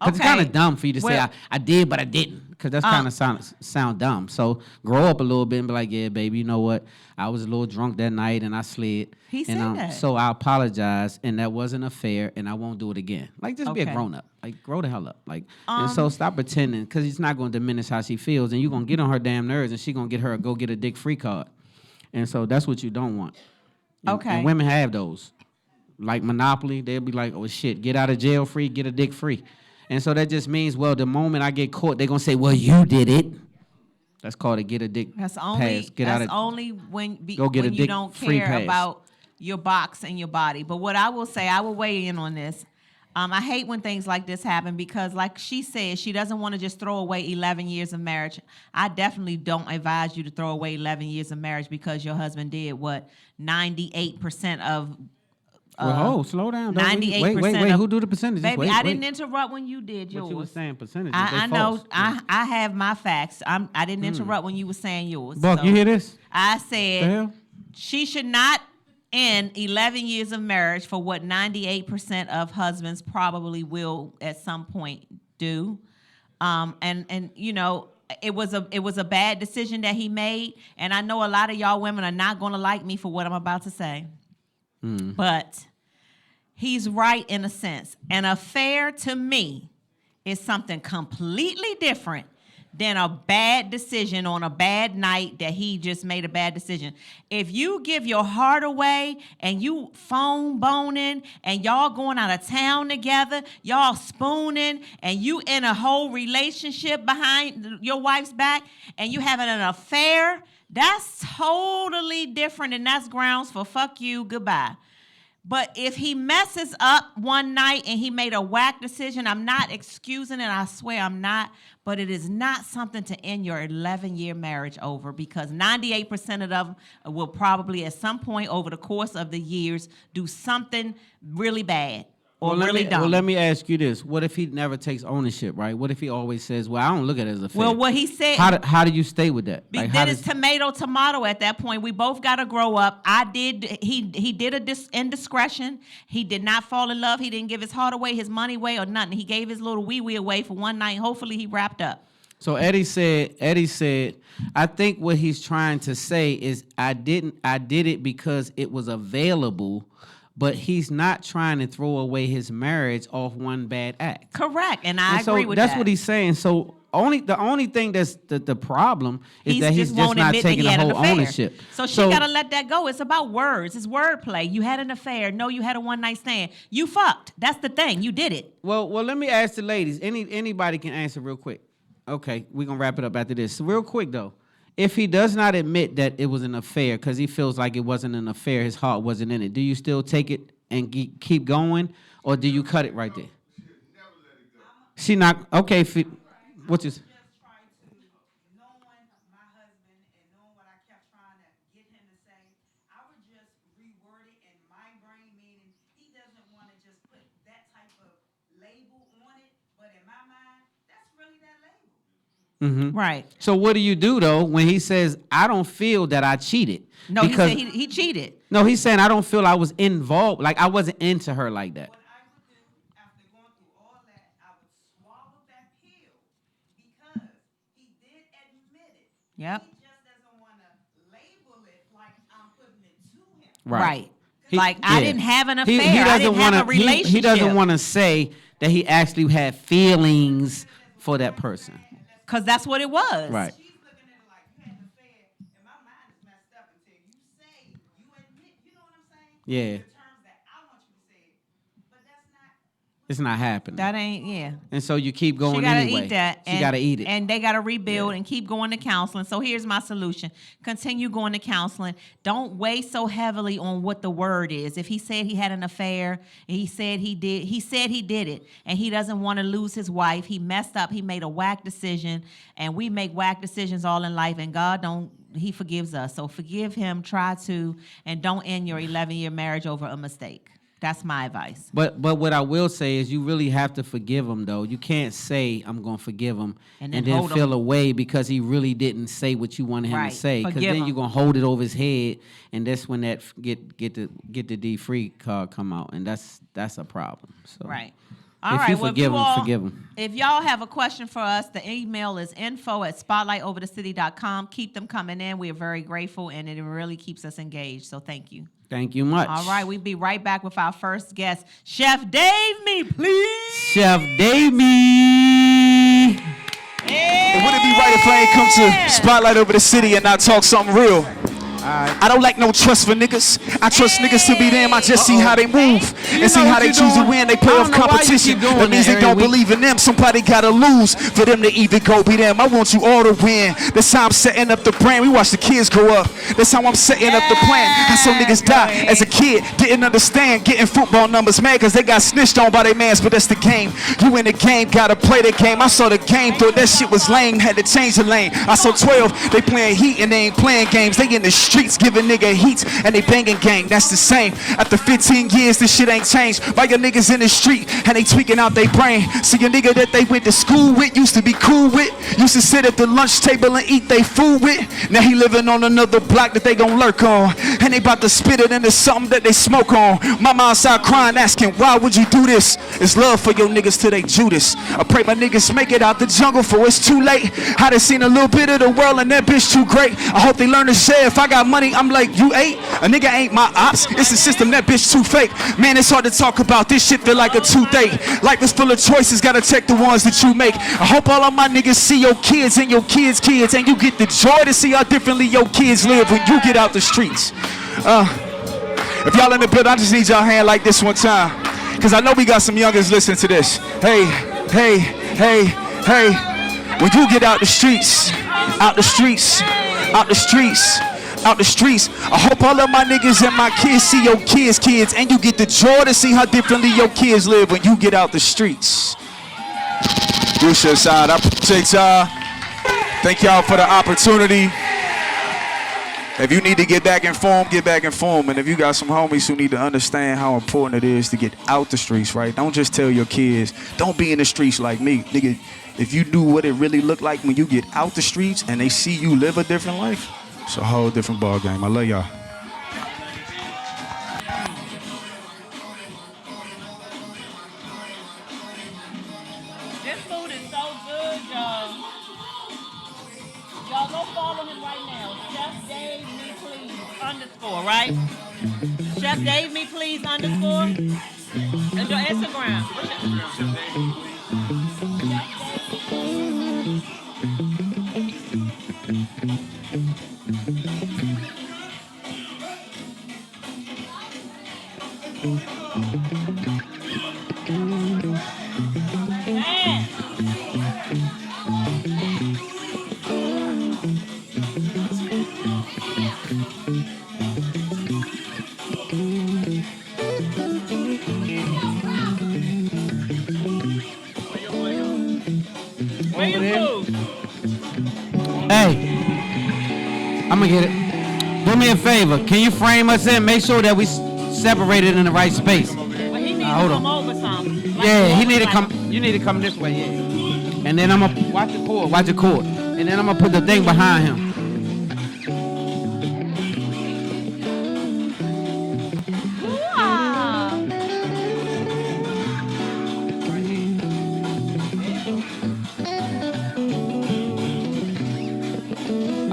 S1: Because it's kind of dumb for you to say,
S3: Well-
S1: I did, but I didn't. Because that's kind of sound dumb. So grow up a little bit and be like, yeah, baby, you know what? I was a little drunk that night and I slid.
S3: He said that.
S1: So I apologize, and that wasn't a fair, and I won't do it again. Like, just be a
S3: Okay.
S1: grown up. Like, grow the hell up. Like, and so stop pretending, because it's not going to diminish how she feels, and you're going to get on her damn nerves, and she going to get her a go get a dick free card. And so that's what you don't want.
S3: Okay.
S1: And women have those. Like Monopoly, they'll be like, oh shit, get out of jail free, get a dick free. And so that just means, well, the moment I get caught, they're going to say, well, you did it. That's called a get a dick
S3: That's only
S1: pass. Get out of,
S3: only when
S1: go get a
S3: when you
S1: dick
S3: don't
S1: free
S3: care
S1: pass.
S3: about your box and your body. But what I will say, I will weigh in on this. I hate when things like this happen because, like she said, she doesn't want to just throw away 11 years of marriage. I definitely don't advise you to throw away 11 years of marriage because your husband did what 98% of.
S1: Well, slow down.
S3: 98%.
S1: Wait. Who do the percentages?
S3: Baby,
S1: wait,
S3: I
S1: wait.
S3: didn't interrupt when you did yours.
S1: What you was saying percentages?
S3: I
S1: they
S3: know.
S1: false.
S3: I have my facts. I didn't interrupt when you were saying yours.
S1: Buck,
S3: so
S1: you hear this?
S3: I
S1: The
S3: said
S1: hell?
S3: she should not end 11 years of marriage for what 98% of husbands probably will at some point do. And you know, it was a bad decision that he made. And I know a lot of y'all women are not going to like me for what I'm about to say. But he's right in a sense. An affair to me is something completely different than a bad decision on a bad night that he just made a bad decision. If you give your heart away and you phone boning and y'all going out of town together, y'all spooning, and you in a whole relationship behind your wife's back and you having an affair, that's totally different, and that's grounds for fuck you, goodbye. But if he messes up one night and he made a whack decision, I'm not excusing it. I swear I'm not. But it is not something to end your 11-year marriage over, because 98% of them will probably at some point over the course of the years do something really bad or really dumb.
S1: Well, let me ask you this. What if he never takes ownership, right? What if he always says, well, I don't look at it as a fair?
S3: Well, what he said.
S1: How do you stay with that? Like, how
S3: Then it's tomato at that point. We both got to grow up. He did a indiscretion. He did not fall in love. He didn't give his heart away, his money away, or nothing. He gave his little wee away for one night. Hopefully he wrapped up.
S1: So Eddie said, I think what he's trying to say is I did it because it was available, but he's not trying to throw away his marriage off one bad act.
S3: Correct, and I
S1: so
S3: agree with that.
S1: that's what he's saying. So the only thing that's the problem is
S3: He's
S1: that he's just
S3: won't
S1: not
S3: admit that
S1: taking
S3: he
S1: the
S3: had an
S1: whole
S3: affair.
S1: ownership.
S3: So she got to let that go. It's about words. It's wordplay. You had an affair. No, you had a one-night stand. You fucked. That's the thing. You did it.
S1: Well, let me ask the ladies. Anybody can answer real quick. Okay, we're gonna wrap it up after this. So real quick though, if he does not admit that it was an affair because he feels like it wasn't an affair, his heart wasn't in it, do you still take it and keep going, or do you cut it right there? She not okay. What's this? Mm-hmm.
S3: Right.
S1: So what do you do though when he says, "I don't feel that I cheated"?
S3: No,
S1: because
S3: he said he cheated.
S1: No, he's saying I don't feel I was involved. Like I wasn't into her like that.
S5: What I would do after going through all that, I would swallow that pill because he did admit it.
S3: Yep.
S5: He just doesn't want to label it like I'm putting it to him.
S3: Right. Like, I didn't have an affair.
S1: He
S3: I
S1: doesn't
S3: didn't have
S1: wanna-
S3: a relationship.
S1: He doesn't want to say that he actually had feelings for that person.
S3: Because that's what it was.
S1: Right.
S5: She's looking at it like you had an affair, and my mind is messed up until you say, you admit, you know what I'm saying?
S1: Yeah.
S5: The terms that I want you to say it. But that's not.
S1: It's not happening.
S3: That ain't, yeah.
S1: And so you keep going
S3: She gotta
S1: anyway.
S3: eat that.
S1: She got to eat it.
S3: And they got to rebuild and keep going to counseling. So here's my solution. Continue going to counseling. Don't weigh so heavily on what the word is. If he said he had an affair, he said he did it. And he doesn't want to lose his wife. He messed up. He made a whack decision. And we make whack decisions all in life. And he forgives us. So forgive him, try to, and don't end your 11-year marriage over a mistake. That's my advice.
S1: But what I will say is you really have to forgive him, though. You can't say, I'm going to forgive him,
S3: And
S1: and
S3: then
S1: then
S3: hold
S1: feel
S3: him.
S1: away because he really didn't say what you wanted him
S3: Right.
S1: to say. Because
S3: Forgive
S1: then
S3: him.
S1: you're going to hold it over his head, and that's when that get the D free card come out, and that's a problem. So
S3: Right. All
S1: If
S3: right.
S1: you
S3: Well,
S1: forgive them, forgive them.
S3: If y'all have a question for us, the email is info@spotlightoverthecity.com. Keep them coming in. We are very grateful, and it really keeps us engaged. So thank you.
S1: Thank you much.
S3: All right. We'll be right back with our first guest, Chef Dave Me, please.
S1: Chef Davey.
S6: And would it be right if I ain't come to Spotlight Over the City and not talk something real? I don't like no trust for niggas. I trust niggas to be them. I just see how they move and see how they choose to win. They play off competition. That means they don't believe in them. Somebody gotta lose for them to even go be them. I want you all to win. That's how I'm setting up the brand. We watch the kids grow up. That's how I'm setting up the plan. How some niggas die as a kid. Didn't understand getting football numbers mad because they got snitched on by their mans. But that's the game. You in the game, gotta play the game. I saw the game, thought that shit was lame. Had to change the lane. I saw 12. They playing heat and they ain't playing games. They in the streets giving nigga heat and they banging gang. That's the same. After 15 years, this shit ain't changed. Why your niggas in the street and they tweaking out their brain? See your nigga that they went to school with, used to be cool with, used to sit at the lunch table and eat they food with. Now he living on another block that they gon' lurk on, and they about to spit it into something that they smoke on. Mama outside crying, asking why would you do this? It's love for your niggas till they Judas. I pray my niggas make it out the jungle for it's too late. I done seen a little bit of the world and that bitch too great. I hope they learn to share. If I got money, I'm like, you ate? A nigga ain't my ops. It's the system, that bitch too fake. Man, it's hard to talk about this shit, feel like a toothache. Life is full of choices, gotta check the ones that you make. I hope all of my niggas see your kids and your kids' kids, and you get the joy to see how differently your kids live when you get out the streets. If y'all in the building, I just need y'all hand like this one time, cause I know we got some youngers listening to this. Hey, hey, hey, hey. When you get out the streets, out the streets, out the streets, out the streets, I hope all of my niggas and my kids see your kids' kids, and you get the joy to see how differently your kids live when you get out the streets. Bruce side, I appreciate y'all. Thank y'all for the opportunity. If you need to get back informed, get back informed. And if you got some homies who need to understand how important it is to get out the streets, right? Don't just tell your kids, don't be in the streets like me. Nigga, if you do what it really look like when you get out the streets and they see you live a different life, it's a whole different ball game. I love y'all.
S3: This food is so good, y'all. Y'all go follow him right now. Chef Dave Me Please _ right? Chef Dave Me Please _ and your Instagram. What's your
S1: Hey, I'm gonna get it. Do me a favor. Can you frame us in? Make sure that we separated in the right space.
S3: Well, he needs to
S1: Hold
S3: come
S1: on.
S3: over some.
S1: Yeah, he need to come. You need to come this way. Yeah. And then I'm gonna watch the cord. Watch the cord. And then I'm gonna put the thing behind him.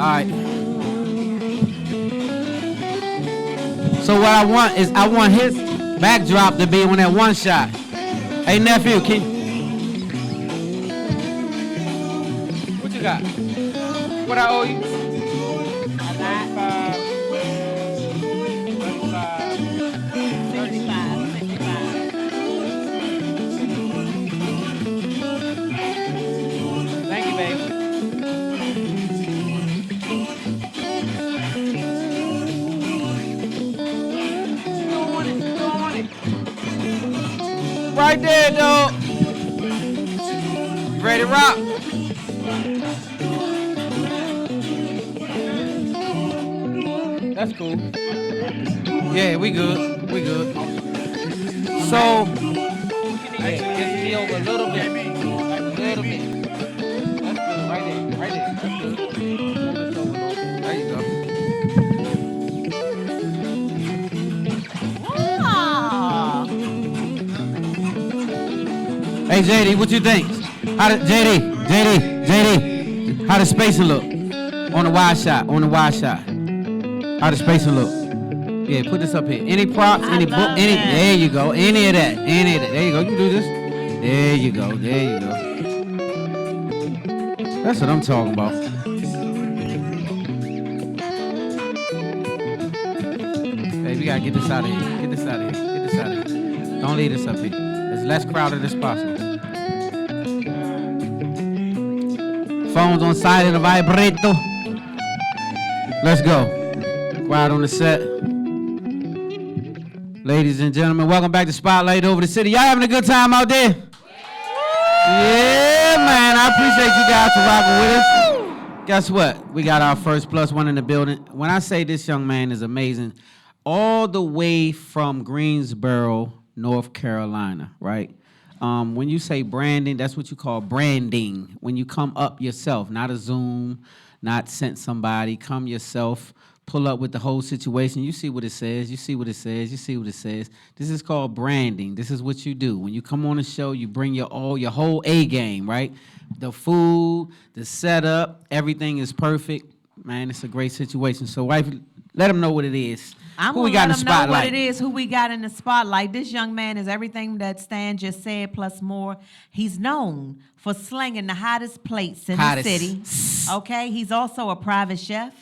S1: All right. So what I want is I want his backdrop to be on that one shot. Hey nephew, what you got? What I owe you? Thank you, baby. Right there, dog. You ready to rock? That's cool. Yeah, we good. We good. So, hey, just be over a little bit. Like a little bit. That's good. Right there. Right there. That's good. Move this over a little bit. There you go. Hey, JD, what you think? JD, how the spacing look? On the wide shot. How the spacing look? Yeah, put this up here. Any props, any book, any.
S3: that.
S1: There you go. Any of that. There you go. You can do this. There you go. That's what I'm talking about. Hey, we gotta get this out of here. Get this out of here. Don't leave this up here. As less crowded as possible. Phones on silent and vibrato. Let's go. Quiet on the set. Ladies and gentlemen, welcome back to Spotlight Over the City. Y'all having a good time out there? Yeah, man. I appreciate you guys for rocking with us. Guess what? We got our first plus one in the building. When I say this young man is amazing, all the way from Greensboro, North Carolina, right? When you say branding, that's what you call branding. When you come up yourself, not a Zoom, not sent somebody, come yourself, pull up with the whole situation. You see what it says. This is called branding. This is what you do. When you come on a show, you bring your whole A game, right? The food, the setup, everything is perfect. Man, it's a great situation. So, wife, let them know what it is.
S3: I'm
S1: Who we
S3: gonna
S1: got in
S3: let
S1: the
S3: them know what
S1: spotlight?
S3: it is, who we got in the spotlight. This young man is everything that Stan just said, plus more. He's known for slinging the hottest plates in the city. Okay, he's also a private chef.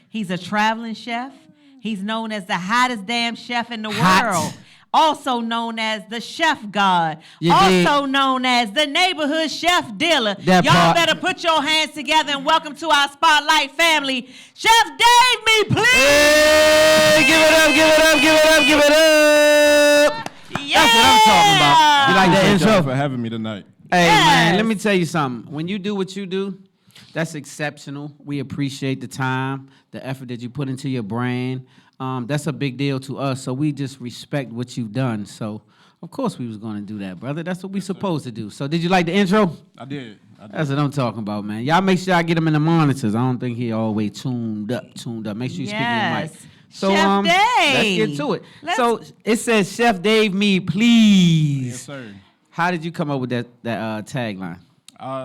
S3: He's a traveling chef. He's known as the hottest damn chef in the world. Also known as the chef god. Also known as the neighborhood chef dealer. Y'all better put your hands together and welcome to our spotlight family, Chef Dave Me, please.
S1: Hey, give it up.
S3: Yeah.
S1: That's what I'm talking about. You like that
S7: Thank y'all
S1: intro?
S7: for having me tonight.
S1: Hey,
S3: Yes.
S1: man, let me tell you something. When you do what you do, that's exceptional. We appreciate the time, the effort that you put into your brand. That's a big deal to us, so we just respect what you've done. So, of course, we was going to do that, brother. That's what we supposed to do. So, did you like the intro?
S7: I did.
S1: That's what I'm talking about, man. Y'all make sure I get him in the monitors. I don't think he always tuned up. Make sure you speak in your mic. So,
S3: Chef Dave.
S1: let's get to it. So, it says, Chef Dave Me, please.
S7: Yes, sir.
S1: How did you come up with that tagline?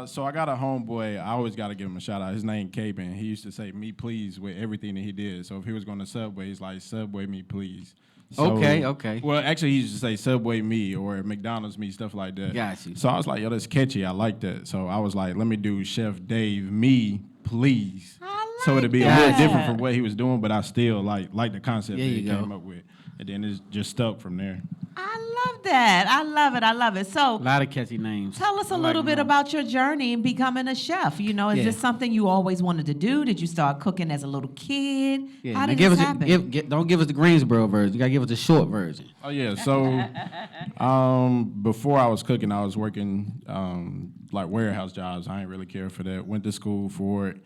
S7: So I got a homeboy. I always got to give him a shout out. His name Caben. He used to say "me please" with everything that he did. So if he was going to Subway, he's like "Subway me please." So,
S1: Okay.
S7: Well, actually, he used to say "Subway me" or "McDonald's me," stuff like that.
S1: Got you.
S7: So I was like, "Yo, that's catchy. I like that." So I was like, "Let me do Chef Dave me please." So it'd be a little different from what he was doing, but I still like the concept that he came up with, and then it's just stuck from there.
S3: I love that. I love it. So,
S1: A lot of catchy names.
S3: tell us a little bit about your journey in becoming a chef. You know, is this something you always wanted to do? Did you start cooking as a little kid? How did this happen?
S1: Don't give us the Greensboro version. You gotta give us the short version.
S7: Oh yeah, so before I was cooking, I was working like warehouse jobs. I didn't really care for that. Went to school for it.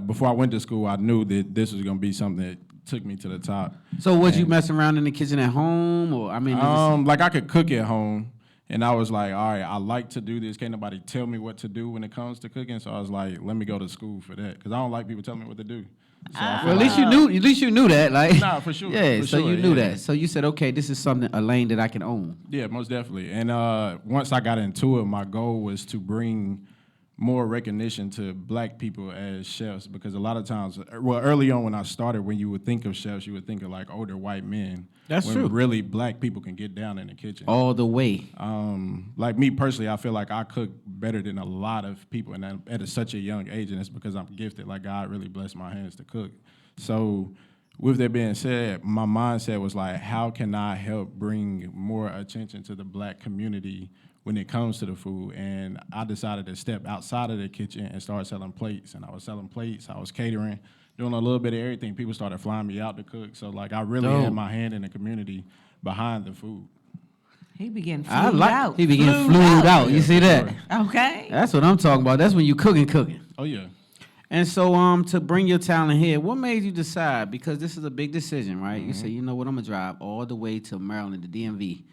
S7: Before I went to school, I knew that this was gonna be something that took me to the top.
S1: So was you messing around in the kitchen at home, or I mean?
S7: Like I could cook at home, and I was like, all right, I like to do this. Can't nobody tell me what to do when it comes to cooking. So I was like, let me go to school for that, because I don't like people telling me what to do. So
S1: well, at least you knew that, like.
S7: Nah, for sure.
S1: Yeah,
S7: for
S1: so
S7: sure,
S1: you knew that. So you said, okay, this is a lane that I can own.
S7: Yeah, most definitely. And once I got into it, my goal was to bring more recognition to black people as chefs, because a lot of times, well, early on when I started, when you would think of chefs, you would think of like older white men.
S1: That's
S7: when
S1: true.
S7: Really, black people can get down in the kitchen.
S1: All the way.
S7: Like me personally, I feel like I cook better than a lot of people, and at such a young age, and it's because I'm gifted. Like God really blessed my hands to cook. So with that being said, my mindset was like, how can I help bring more attention to the black community when it comes to the food? And I decided to step outside of the kitchen and start selling plates. And I was selling plates, I was catering, doing a little bit of everything. People started flying me out to cook. So like I really had my hand in the community behind the food.
S3: He began flued out.
S1: He began flued out. You see that?
S3: Okay.
S1: That's what I'm talking about. That's when you cooking.
S7: Oh yeah.
S1: And so, to bring your talent here, what made you decide? Because this is a big decision, right? You say, you know what, I'm gonna drive all the way to Maryland, the DMV,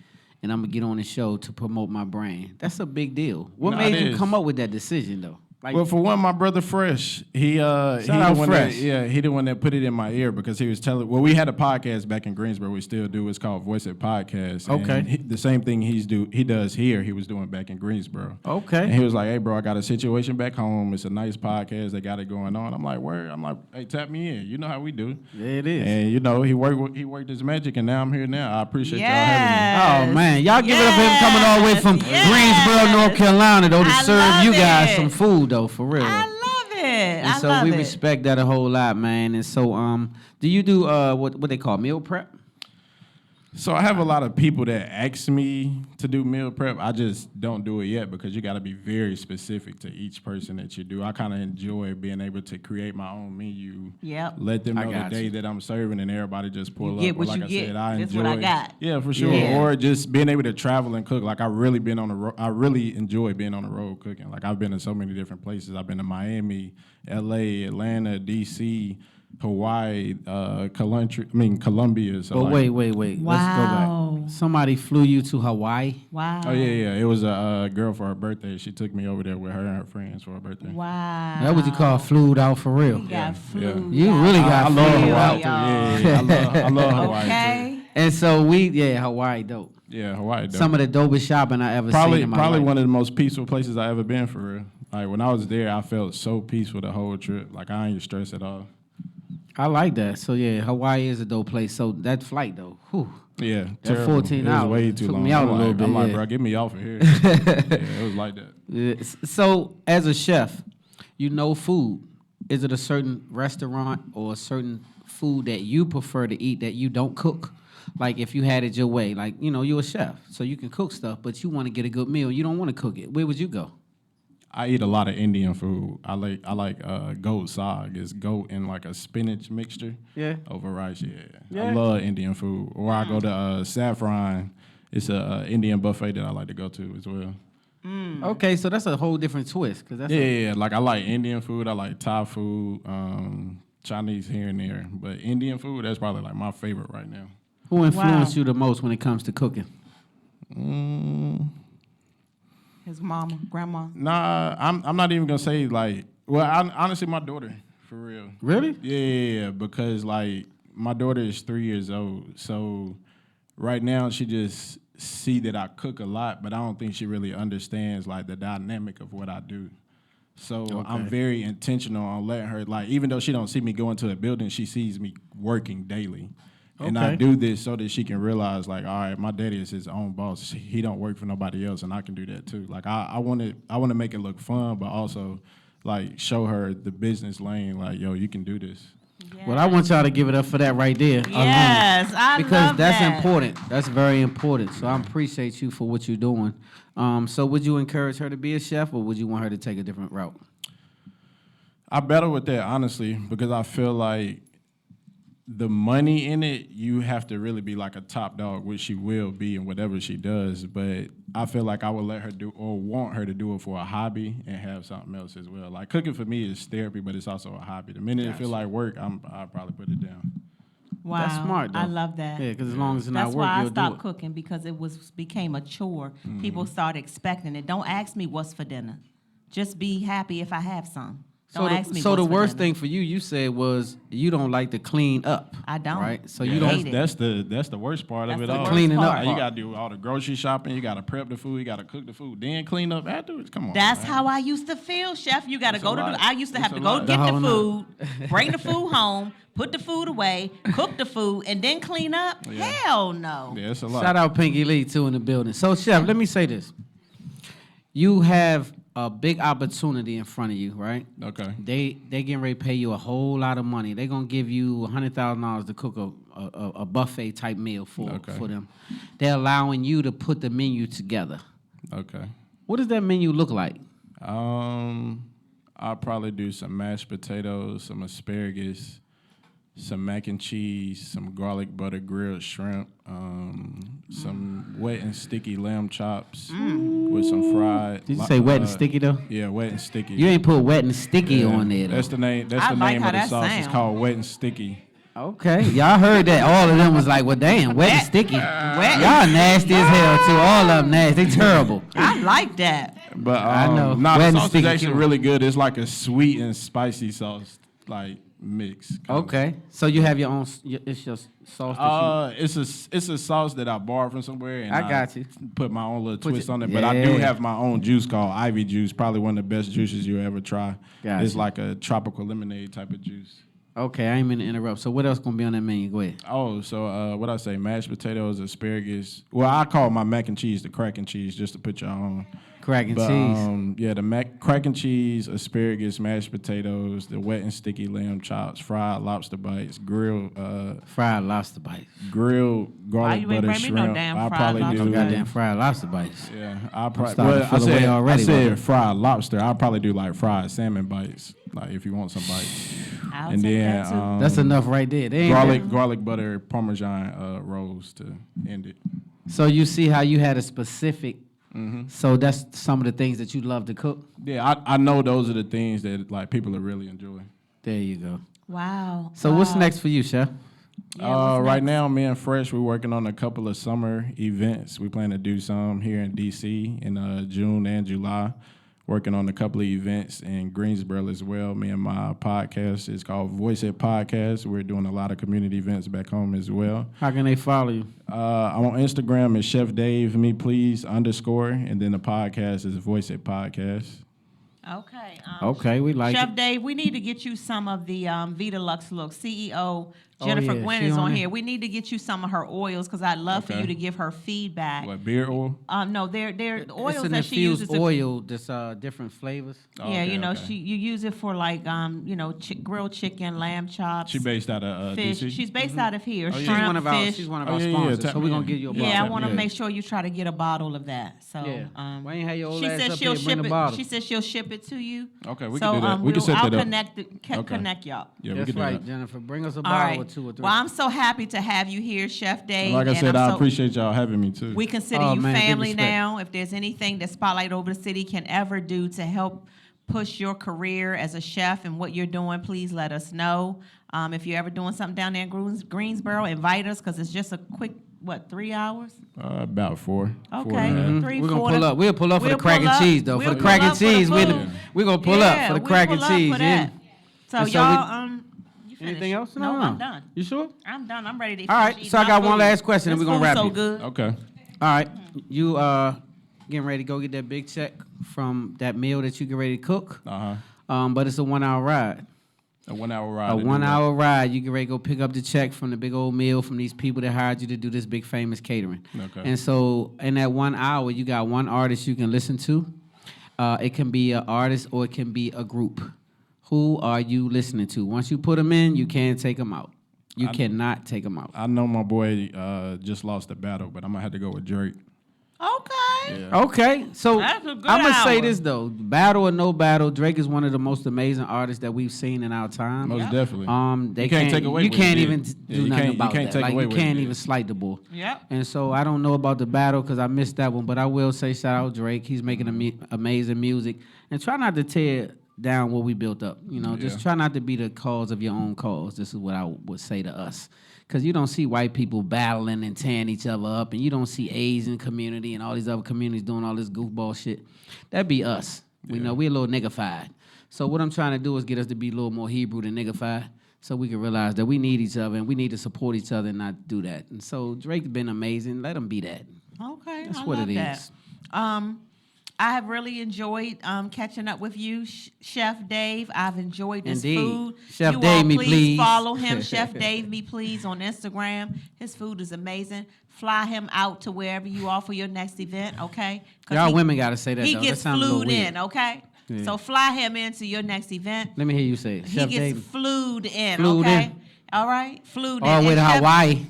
S1: and I'm gonna get on the show to promote my brand. That's a big deal. What made you come up with that decision, though? Like,
S7: Well, for one, my brother Fresh, he
S1: out
S7: the one
S1: Fresh.
S7: he the one that put it in my ear because he was telling. Well, we had a podcast back in Greensboro. We still do. It's called Voice It Podcast.
S1: Okay.
S7: And the same thing he does here. He was doing back in Greensboro.
S1: Okay.
S7: And he was like, "Hey, bro, I got a situation back home. It's a nice podcast. They got it going on." I'm like, "Where?" I'm like, "Hey, tap me in. You know how we do."
S1: yeah, it is.
S7: And he worked his magic, and now I'm here now. I appreciate y'all
S3: Yes.
S1: Oh man, y'all give it up for him coming all the way from
S3: Yes.
S1: Greensboro, North Carolina, though, to
S3: I
S1: serve
S3: love
S1: you guys
S3: it.
S1: some food, though, for real.
S3: I love it.
S1: And
S3: I
S1: so
S3: love
S1: we
S3: it.
S1: respect that a whole lot, man. And so, do you do what they call meal prep?
S7: So I have a lot of people that ask me to do meal prep. I just don't do it yet because you got to be very specific to each person that you do. I kind of enjoy being able to create my own menu.
S3: Yep.
S7: Let them
S1: I
S7: know the
S1: got
S7: day
S1: you.
S7: that I'm serving, and everybody just pull
S3: You
S7: up.
S3: get what
S7: Like
S3: you
S7: I
S3: get.
S7: said, I
S3: That's
S7: enjoy.
S3: what I got.
S7: Yeah, for sure.
S1: Yeah.
S7: Or just being able to travel and cook. Like I really been on the road. I really enjoy being on the road cooking. Like I've been to so many different places. I've been to Miami, L.A., Atlanta, D.C., Hawaii, Colombia. So
S1: But
S7: like,
S1: wait. Let's go
S3: Wow.
S1: back. Somebody flew you to Hawaii.
S3: Wow.
S7: Oh yeah. It was a girl for her birthday. She took me over there with her and her friends for her birthday.
S3: Wow.
S1: That what you call flued out for real.
S3: You got flu.
S1: You really got
S7: I love
S1: flued
S7: Hawaii
S1: out.
S7: too. Yeah. I love Hawaii too.
S3: Okay.
S1: And so Hawaii dope.
S7: Yeah, Hawaii. Dope.
S1: Some of the dopest shopping I ever seen
S7: probably
S1: in my life.
S7: one of the most peaceful places I ever been for real. Like when I was there, I felt so peaceful the whole trip. Like I ain't stressed at all.
S1: I like that. So yeah, Hawaii is a dope place. So that flight though, whew.
S7: Yeah,
S1: That
S7: terrible.
S1: 14
S7: it was
S1: hours
S7: way too
S1: took
S7: long.
S1: me out
S7: I'm
S1: a little
S7: like,
S1: bit,
S7: I'm like,
S1: yeah.
S7: bro, get me off of here. Yeah, it was like that.
S1: Yeah, so as a chef, you know food. Is it a certain restaurant or a certain food that you prefer to eat that you don't cook? Like if you had it your way, like you're a chef, so you can cook stuff, but you want to get a good meal. You don't want to cook it. Where would you go?
S7: I eat a lot of Indian food. I like goat sag. It's goat in like a spinach mixture.
S1: Yeah.
S7: Over rice. Yeah.
S1: Yeah.
S7: I love Indian food. Or I go to Saffron. It's a Indian buffet that I like to go to as well.
S1: Okay, so that's a whole different twist, cause that's
S7: Yeah. Like I like Indian food. I like Thai food. Chinese here and there. But Indian food, that's probably like my favorite right now.
S1: who influenced
S3: Wow.
S1: you the most when it comes to cooking?
S3: His mama, grandma.
S7: Nah, I'm not even gonna say like. Well, honestly, my daughter, for real.
S1: Really?
S7: Yeah, because like my daughter is 3 years old, so right now she just see that I cook a lot, but I don't think she really understands like the dynamic of what I do. So I'm very intentional on letting her like, even though she don't see me go into a building, she sees me working daily. And I
S1: Okay.
S7: do this so that she can realize, like, all right, my daddy is his own boss. He don't work for nobody else, and I can do that too. Like, I want to make it look fun, but also, like, show her the business lane. Like, yo, you can do this.
S1: Well, I want y'all to give it up for that right there.
S3: Yes, I
S1: because
S3: love
S1: that's
S3: that.
S1: important. That's very important. So I appreciate you for what you're doing. So would you encourage her to be a chef, or would you want her to take a different route?
S7: I battle with that, honestly, because I feel like the money in it, you have to really be like a top dog, which she will be in whatever she does. But I feel like I would let her do or want her to do it for a hobby and have something else as well. Like cooking for me is therapy, but it's also a hobby. The minute it feel like work, I'll probably put it down.
S3: Wow,
S1: That's smart, though.
S3: I love that.
S1: Yeah, because as long as it's
S3: That's
S1: not work,
S3: why I
S1: you'll do
S3: stopped
S1: it.
S3: cooking, because it became a chore. People started expecting it. Don't ask me what's for dinner. Just be happy if I have some. Don't ask me.
S1: So
S3: what's
S1: the
S3: for
S1: worst
S3: dinner.
S1: thing for you said was you don't like to clean up.
S3: I don't.
S1: Right? So
S3: Yeah,
S1: you
S3: hate
S1: don't.
S3: it.
S7: That's the worst part
S3: That's
S7: of it
S3: the
S7: all.
S3: worst
S1: Cleaning up
S3: part.
S7: Like,
S1: part.
S7: you gotta do all the grocery shopping. You gotta prep the food. You gotta cook the food. Then clean up afterwards. Come on.
S3: That's
S7: man.
S3: how I used to feel, chef. You got to
S7: It's
S3: go
S7: a
S3: to
S7: lot.
S3: I used to have
S7: It's
S3: to
S7: a
S3: go
S7: lot.
S3: get
S1: The
S3: the
S1: whole
S3: food, bring the food home, put the food away, cook the food, and then clean up.
S7: Yeah.
S3: Hell no.
S7: Yeah, it's a lot.
S1: Shout out Pinky Lee too in the building. So Chef, let me say this: you have a big opportunity in front of you, right?
S7: Okay.
S1: They getting ready to pay you a whole lot of money. They gonna give you $100,000 to cook a buffet type meal for them. They're allowing you to put the menu together.
S7: Okay.
S1: What does that menu look like?
S7: I'll probably do some mashed potatoes, some asparagus, some mac and cheese, some garlic butter grilled shrimp, some wet and sticky lamb chops with some fried.
S1: Did you say wet and sticky though?
S7: Yeah, wet and sticky.
S1: You ain't put wet and sticky
S7: Yeah,
S1: on there.
S7: That's
S1: Though.
S7: the name. That's
S3: I
S7: the
S3: like
S7: name
S3: how
S7: of the
S3: that
S7: sauce. It's
S3: sound.
S7: called wet and sticky.
S1: Okay, y'all heard that. All of them was like, well, damn, wet and sticky.
S3: Wet.
S1: Y'all nasty as hell too. All of them nasty. They terrible.
S3: I like that.
S7: But
S1: I know.
S7: nah,
S1: Wet
S7: the
S1: and
S7: sauce is
S1: sticky
S7: actually
S1: cumin.
S7: really good. It's like a sweet and spicy sauce, like mix. kinda.
S1: Okay. So you have your own. It's your sauce that
S7: It's a sauce that I borrowed from somewhere, and
S1: I got you.
S7: Put my own little twist
S1: your-
S7: on it. But I do
S1: yeah.
S7: have my own juice called Ivy Juice. Probably one of the best juices you ever try.
S1: Gotcha.
S7: It's like a tropical lemonade type of juice.
S1: you. Okay, I ain't mean to interrupt. So what else gonna be on that menu? Go ahead.
S7: Oh, so what I say? Mashed potatoes, asparagus. Well, I call my mac and cheese the crack and cheese, just to put y'all on.
S1: Crack and
S7: But,
S1: cheese.
S7: yeah, the crack and cheese, asparagus, mashed potatoes, the wet and sticky lamb chops, fried lobster bites, grilled
S1: Fried lobster bites.
S7: grilled garlic
S3: you ain't
S7: butter
S3: bring me no
S7: shrimp.
S3: damn
S7: I
S3: fried
S7: probably
S3: lobster
S7: do.
S3: bites?
S1: Goddamn fried lobster bites.
S7: Yeah, I probably.
S1: starting to
S7: I
S1: feel the way
S7: said,
S1: already,
S7: I said
S1: brother.
S7: fried lobster. I'll probably do like fried salmon bites, like if you want some bites.
S3: I'll
S7: And
S3: take
S7: then
S3: that too.
S1: That's enough right there. They ain't
S7: garlic butter parmesan rolls to end it.
S1: So you see how you had a specific.
S7: Mm-hmm.
S1: So that's some of the things that you love to cook.
S7: Yeah, I know those are the things that like people will really enjoy.
S1: There you go.
S3: Wow.
S1: So what's
S3: Wow.
S1: next for you, Chef?
S3: Yeah, what's
S7: Right
S3: next?
S7: now, me and Fresh, we're working on a couple of summer events. We plan to do some here in D.C. in June and July. Working on a couple of events in Greensboro as well. Me and my podcast is called Voice It Podcast. We're doing a lot of community events back home as well.
S1: How can they follow you?
S7: I'm on Instagram as Chef Dave Me Please _ and then the podcast is Voice It Podcast.
S3: Okay.
S1: Okay, we like
S3: Chef
S1: it.
S3: Dave, we need to get you some of the Vita Lux Look. CEO Jennifer
S1: yeah,
S3: Gwynn
S1: she
S3: is
S1: on
S3: on
S1: there.
S3: here. We need to get you some of her oils because I'd love for
S7: Okay.
S3: you to give her feedback.
S7: What, beard oil?
S3: No, they're the oils
S1: It's an
S3: that she uses.
S1: infused
S3: to-
S1: oil that's different flavors.
S7: Oh,
S3: Yeah,
S7: okay,
S3: you know,
S7: okay.
S3: you use it for like grilled chicken, lamb chops,
S7: She based out of
S3: fish.
S7: DC?
S3: She's based out of here.
S7: Oh, yeah.
S3: Shrimp,
S1: She's one of our
S3: fish.
S1: she's one of
S7: Oh,
S1: our
S7: yeah, yeah,
S1: sponsors.
S7: tap
S1: So we're
S7: me
S1: gonna
S7: in.
S1: give you a bottle.
S3: Yeah, I want to
S7: Yeah.
S3: make sure you try to get a bottle of that. So,
S1: Yeah. Why ain't have your old
S3: she
S1: ass
S3: said
S1: up
S3: she'll
S1: here bring
S3: ship
S1: the
S3: it.
S1: bottle?
S3: She said she'll ship it to you.
S7: Okay, we
S3: so,
S7: can do that. We can set
S3: I'll
S7: that up.
S3: connect
S7: Okay.
S3: connect y'all.
S7: Yeah, we
S1: That's
S7: can do
S1: right,
S7: that.
S1: Jennifer. Bring us a
S3: All
S1: bottle
S3: right.
S1: or two or three.
S3: Well, I'm so happy to have you here, Chef Dave.
S7: Like I
S3: and
S7: said,
S3: I'm
S7: I
S3: so-
S7: appreciate y'all having me too.
S3: We consider
S1: Oh,
S3: you
S1: man, big
S3: family
S1: respect.
S3: now. If there's anything that Spotlight Over the City can ever do to help push your career as a chef and what you're doing, please let us know. If you're ever doing something down there in Greensboro, invite us because it's just a quick, 3 hours?
S7: About 4.
S3: Okay.
S7: 4.5.
S3: 3,
S1: We're gonna
S3: 4
S1: pull up. We'll pull up for
S3: We'll
S1: the crack
S3: pull
S1: and
S3: up.
S1: cheese, though.
S3: We'll
S1: For the
S3: pull
S1: crack and
S3: up for the
S1: cheese,
S3: food.
S1: we're gonna pull up for the
S3: we'll
S1: crack
S3: pull
S1: and
S3: up
S1: cheese.
S3: for
S1: Yeah.
S3: that. So
S1: And so
S3: y'all, you
S1: Anything
S3: finished?
S1: else?
S3: No, I'm done.
S1: You sure?
S3: I'm done. I'm ready to
S1: All right,
S3: finish
S1: so I
S3: eating
S1: got
S3: my
S1: one
S3: food.
S1: last question and
S3: This
S1: we're gonna
S3: food's
S1: wrap
S3: so
S1: it.
S3: good.
S7: Okay.
S1: All right. You getting ready to go get that big check from that meal that you get ready to cook. But it's a 1 hour ride.
S7: A 1 hour ride.
S1: A
S7: to do
S1: 1
S7: what?
S1: hour ride. You get ready to go pick up the check from the big old meal from these people that hired you to do this big famous catering.
S7: Okay.
S1: And so in that 1 hour, you got one artist you can listen to. It can be an artist or it can be a group. Who are you listening to? Once you put them in, you can't take them out. You cannot take them out.
S7: I know my boy just lost the battle, but I'm gonna have to go with Drake.
S3: Okay.
S7: Yeah.
S1: Okay, so
S3: That's a good
S1: I'm gonna say
S3: hour.
S1: this though: battle or no battle, Drake is one of the most amazing artists that we've seen in our time.
S7: Most definitely.
S1: They
S7: You can't take away
S1: You
S7: what he
S1: can't
S7: did.
S1: even
S7: Yeah,
S1: do
S7: you
S1: nothing
S7: can't- you
S1: about
S7: can't
S1: that.
S7: take
S1: Like
S7: away
S1: you
S7: what he
S1: can't
S7: did.
S1: even slight the bull.
S3: Yep.
S1: And so I don't know about the battle because I missed that one, but I will say shout out Drake. He's making amazing music, and try not to tear down what we built up. You know, just
S7: Yeah.
S1: try not to be the cause of your own cause. This is what I would say to us. Because you don't see white people battling and tearing each other up, and you don't see Asian community and all these other communities doing all this goofball shit. That'd be us. We know we're a little niggified. So what I'm trying to do is get us to be a little more Hebrew than niggified, so we can realize that we need each other and we need to support each other and not do that. And so Drake's been amazing. Let him be that.
S3: Okay.
S1: That's
S3: I
S1: what
S3: love
S1: it
S3: that.
S1: is.
S3: I have really enjoyed catching up with you, Chef Dave. I've enjoyed this
S1: Indeed.
S3: food.
S1: Chef
S3: you
S1: Dave
S3: all
S1: me,
S3: please
S1: please.
S3: follow him, Chef Dave me please on Instagram. His food is amazing. Fly him out to wherever you are for your next event, okay? 'Cause
S1: Y'all
S3: he-
S1: women got to say that,
S3: He
S1: though.
S3: gets
S1: That sounds a little
S3: flued
S1: weird.
S3: in, okay?
S1: Yeah.
S3: So fly him into your next event.
S1: Let me hear you say it.
S3: He
S1: Chef
S3: gets
S1: Dave.
S3: flued in,
S1: Flued
S3: okay?
S1: in.
S3: All right, flued in.
S1: All the way
S3: And
S1: to
S3: Chef-
S1: Hawaii.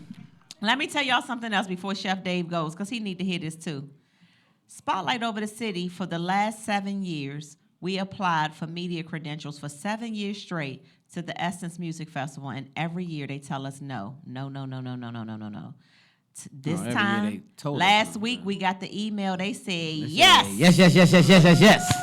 S3: Let me tell y'all something else before Chef Dave goes, because he need to hear this too. Spotlight Over the City, for the last 7 years, we applied for media credentials for 7 years straight to the Essence Music Festival, and every year they tell us no. This
S1: every year
S3: time,
S1: they told us
S3: last
S1: no.
S3: week, we got the email. They said
S1: Yes.
S3: yes.
S1: Yes.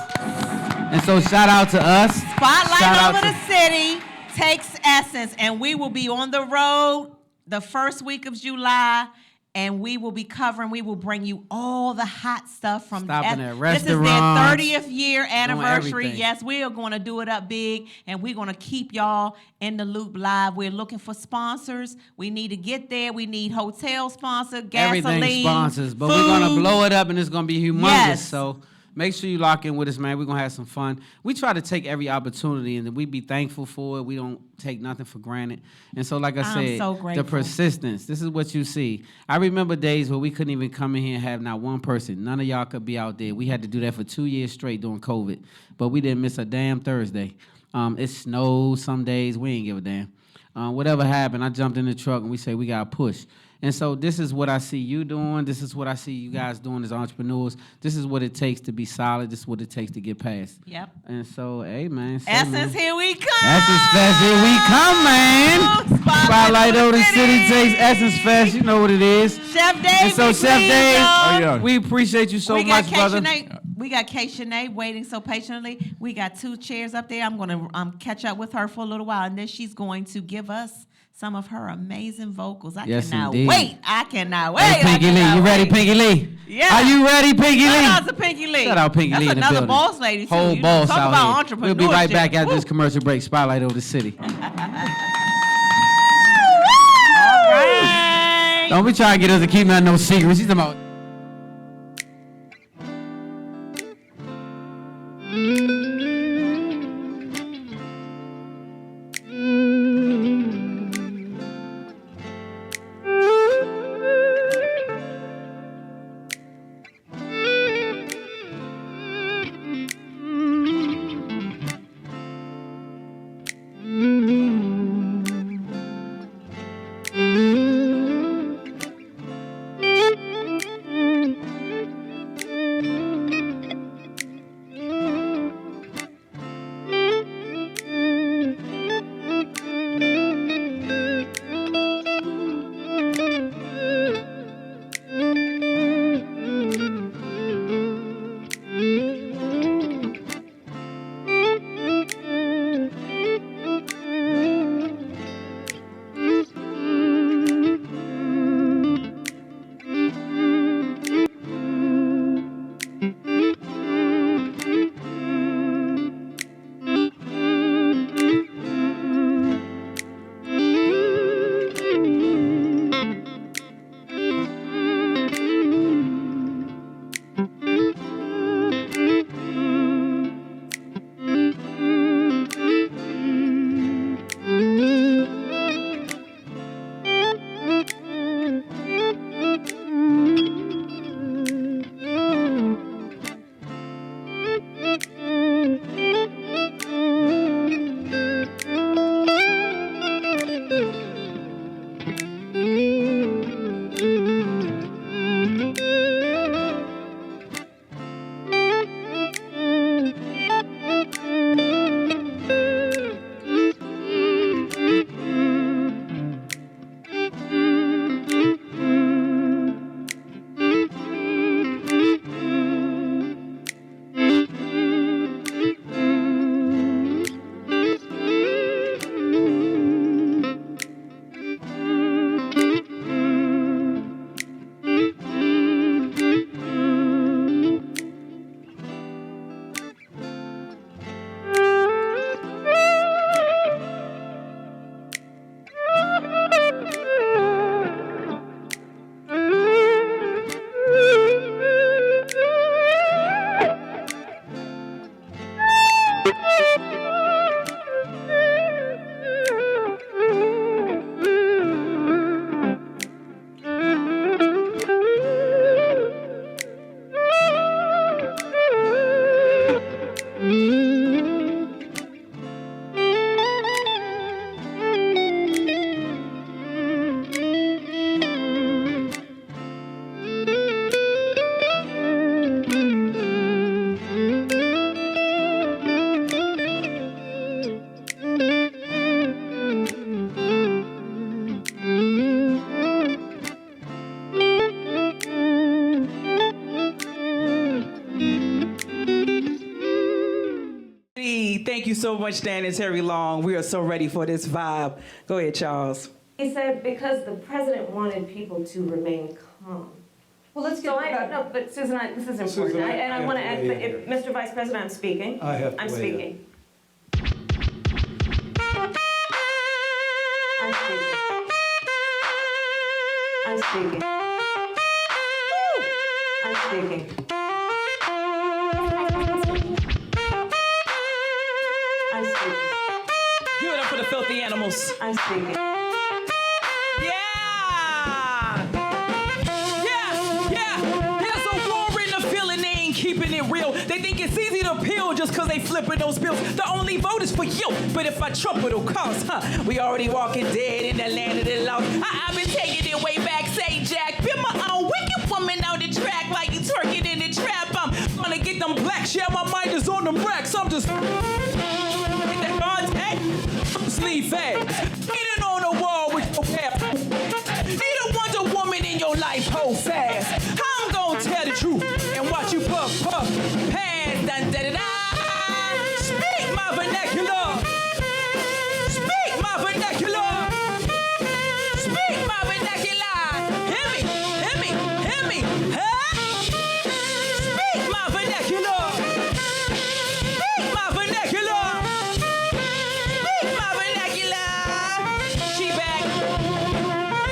S1: And so shout out to us.
S3: Spotlight
S1: Shout out
S3: Over
S1: to-
S3: the City takes Essence, and we will be on the road the first week of July and we will be covering. We will bring you all the hot stuff from.
S1: Stopping at
S3: This is their
S1: restaurants,
S3: 30th year anniversary.
S1: everything.
S3: Yes, we are going to do it up big, and we're going to keep y'all in the loop live. We're looking for sponsors. We need to get there. We need hotel sponsor, gasoline,
S1: Everything sponsors, but
S3: food.
S1: we're gonna blow it up and it's gonna be humongous.
S3: Yes.
S1: So make sure you lock in with us, man. We're gonna have some fun. We try to take every opportunity and we be thankful for it. We don't take nothing for granted. And so, like I
S3: I'm
S1: said,
S3: so
S1: the
S3: grateful.
S1: persistence. This is what you see. I remember days where we couldn't even come in here and have not one person. None of y'all could be out there. We had to do that for 2 years straight during COVID, but we didn't miss a damn Thursday. It snowed some days. We ain't give a damn. Whatever happened, I jumped in the truck and we say we got to push. And so this is what I see you doing. This is what I see you guys doing as entrepreneurs. This is what it takes to be solid. This is what it takes to get past.
S3: Yep.
S1: And so, hey, man. say,
S3: Essence,
S1: man.
S3: here we come.
S1: Essence Fest, here we come, man. Spotlight over the city takes Essence Fest. You know what it is.
S3: Chef Dave.
S1: And so,
S3: be
S1: Chef
S3: pleased,
S1: Dave,
S3: y'all.
S7: Oh, yeah.
S1: we appreciate you so
S3: we got
S1: much, brother.
S3: We got Kay Shanae waiting so patiently. We got 2 chairs up there. I'm going to catch up with her for a little while, and then she's going to give us some of her amazing vocals. I
S1: Yes,
S3: cannot
S1: indeed.
S3: wait. I cannot wait.
S1: Hey, Pinky
S3: I
S1: Lee,
S3: cannot
S1: you ready,
S3: wait.
S1: Pinky Lee?
S3: Yeah.
S1: Are you ready, Pinky Lee?
S3: Shout out to Pinky Lee.
S1: Shout out Pinky
S3: That's
S1: Lee in the
S3: another
S1: building.
S3: boss lady, too.
S1: Whole
S3: You
S1: boss
S3: talk
S1: out
S3: about
S1: here. We'll be right back
S3: entrepreneurship.
S1: after
S3: Woo.
S1: this commercial break. Spotlight over the city.
S3: All right.
S1: Don't be trying to get us to keep nothing no secrets. She's talking about.
S8: Thank you so much, Dan and Terry Long. We are so ready for this vibe. Go ahead, Charles. He said because the president wanted people to remain calm.
S9: Well, let's get
S8: So
S9: back.
S8: no, but Susan, this is important.
S9: Susan, I
S8: And I
S9: have
S8: want
S9: to
S8: to add,
S9: weigh in
S8: if, Mr. Vice President, I'm speaking.
S9: I have to
S8: I'm
S9: weigh in.
S8: speaking. I'm speaking. I'm speaking. I'm speaking. I'm speaking.
S10: Give it up for the filthy animals.
S8: I'm speaking.
S10: There's a war in the feeling, they ain't keeping it real. They think it's easy to peel just cause they flipping those bills. The only vote is for you, but if I trump it'll cost, we already walking dead in the land of the lost. I've been taking it way back, say Jack. Been my own wicked woman on the track like you twerking in the trap. I'm gonna get them blacks, yeah, my mind is on them racks. I'm just hit that contact, sleep fast. Get on the wall with your cap. Need a Wonder Woman in your life, hold fast. I'm gonna tell the truth and watch you puff, puff, pass, dun, da, da, da. Speak my vernacular. Speak my vernacular. Speak my vernacular. Hear me, hear me, hear me. Huh? Speak my vernacular. Speak my vernacular. Speak my vernacular. She back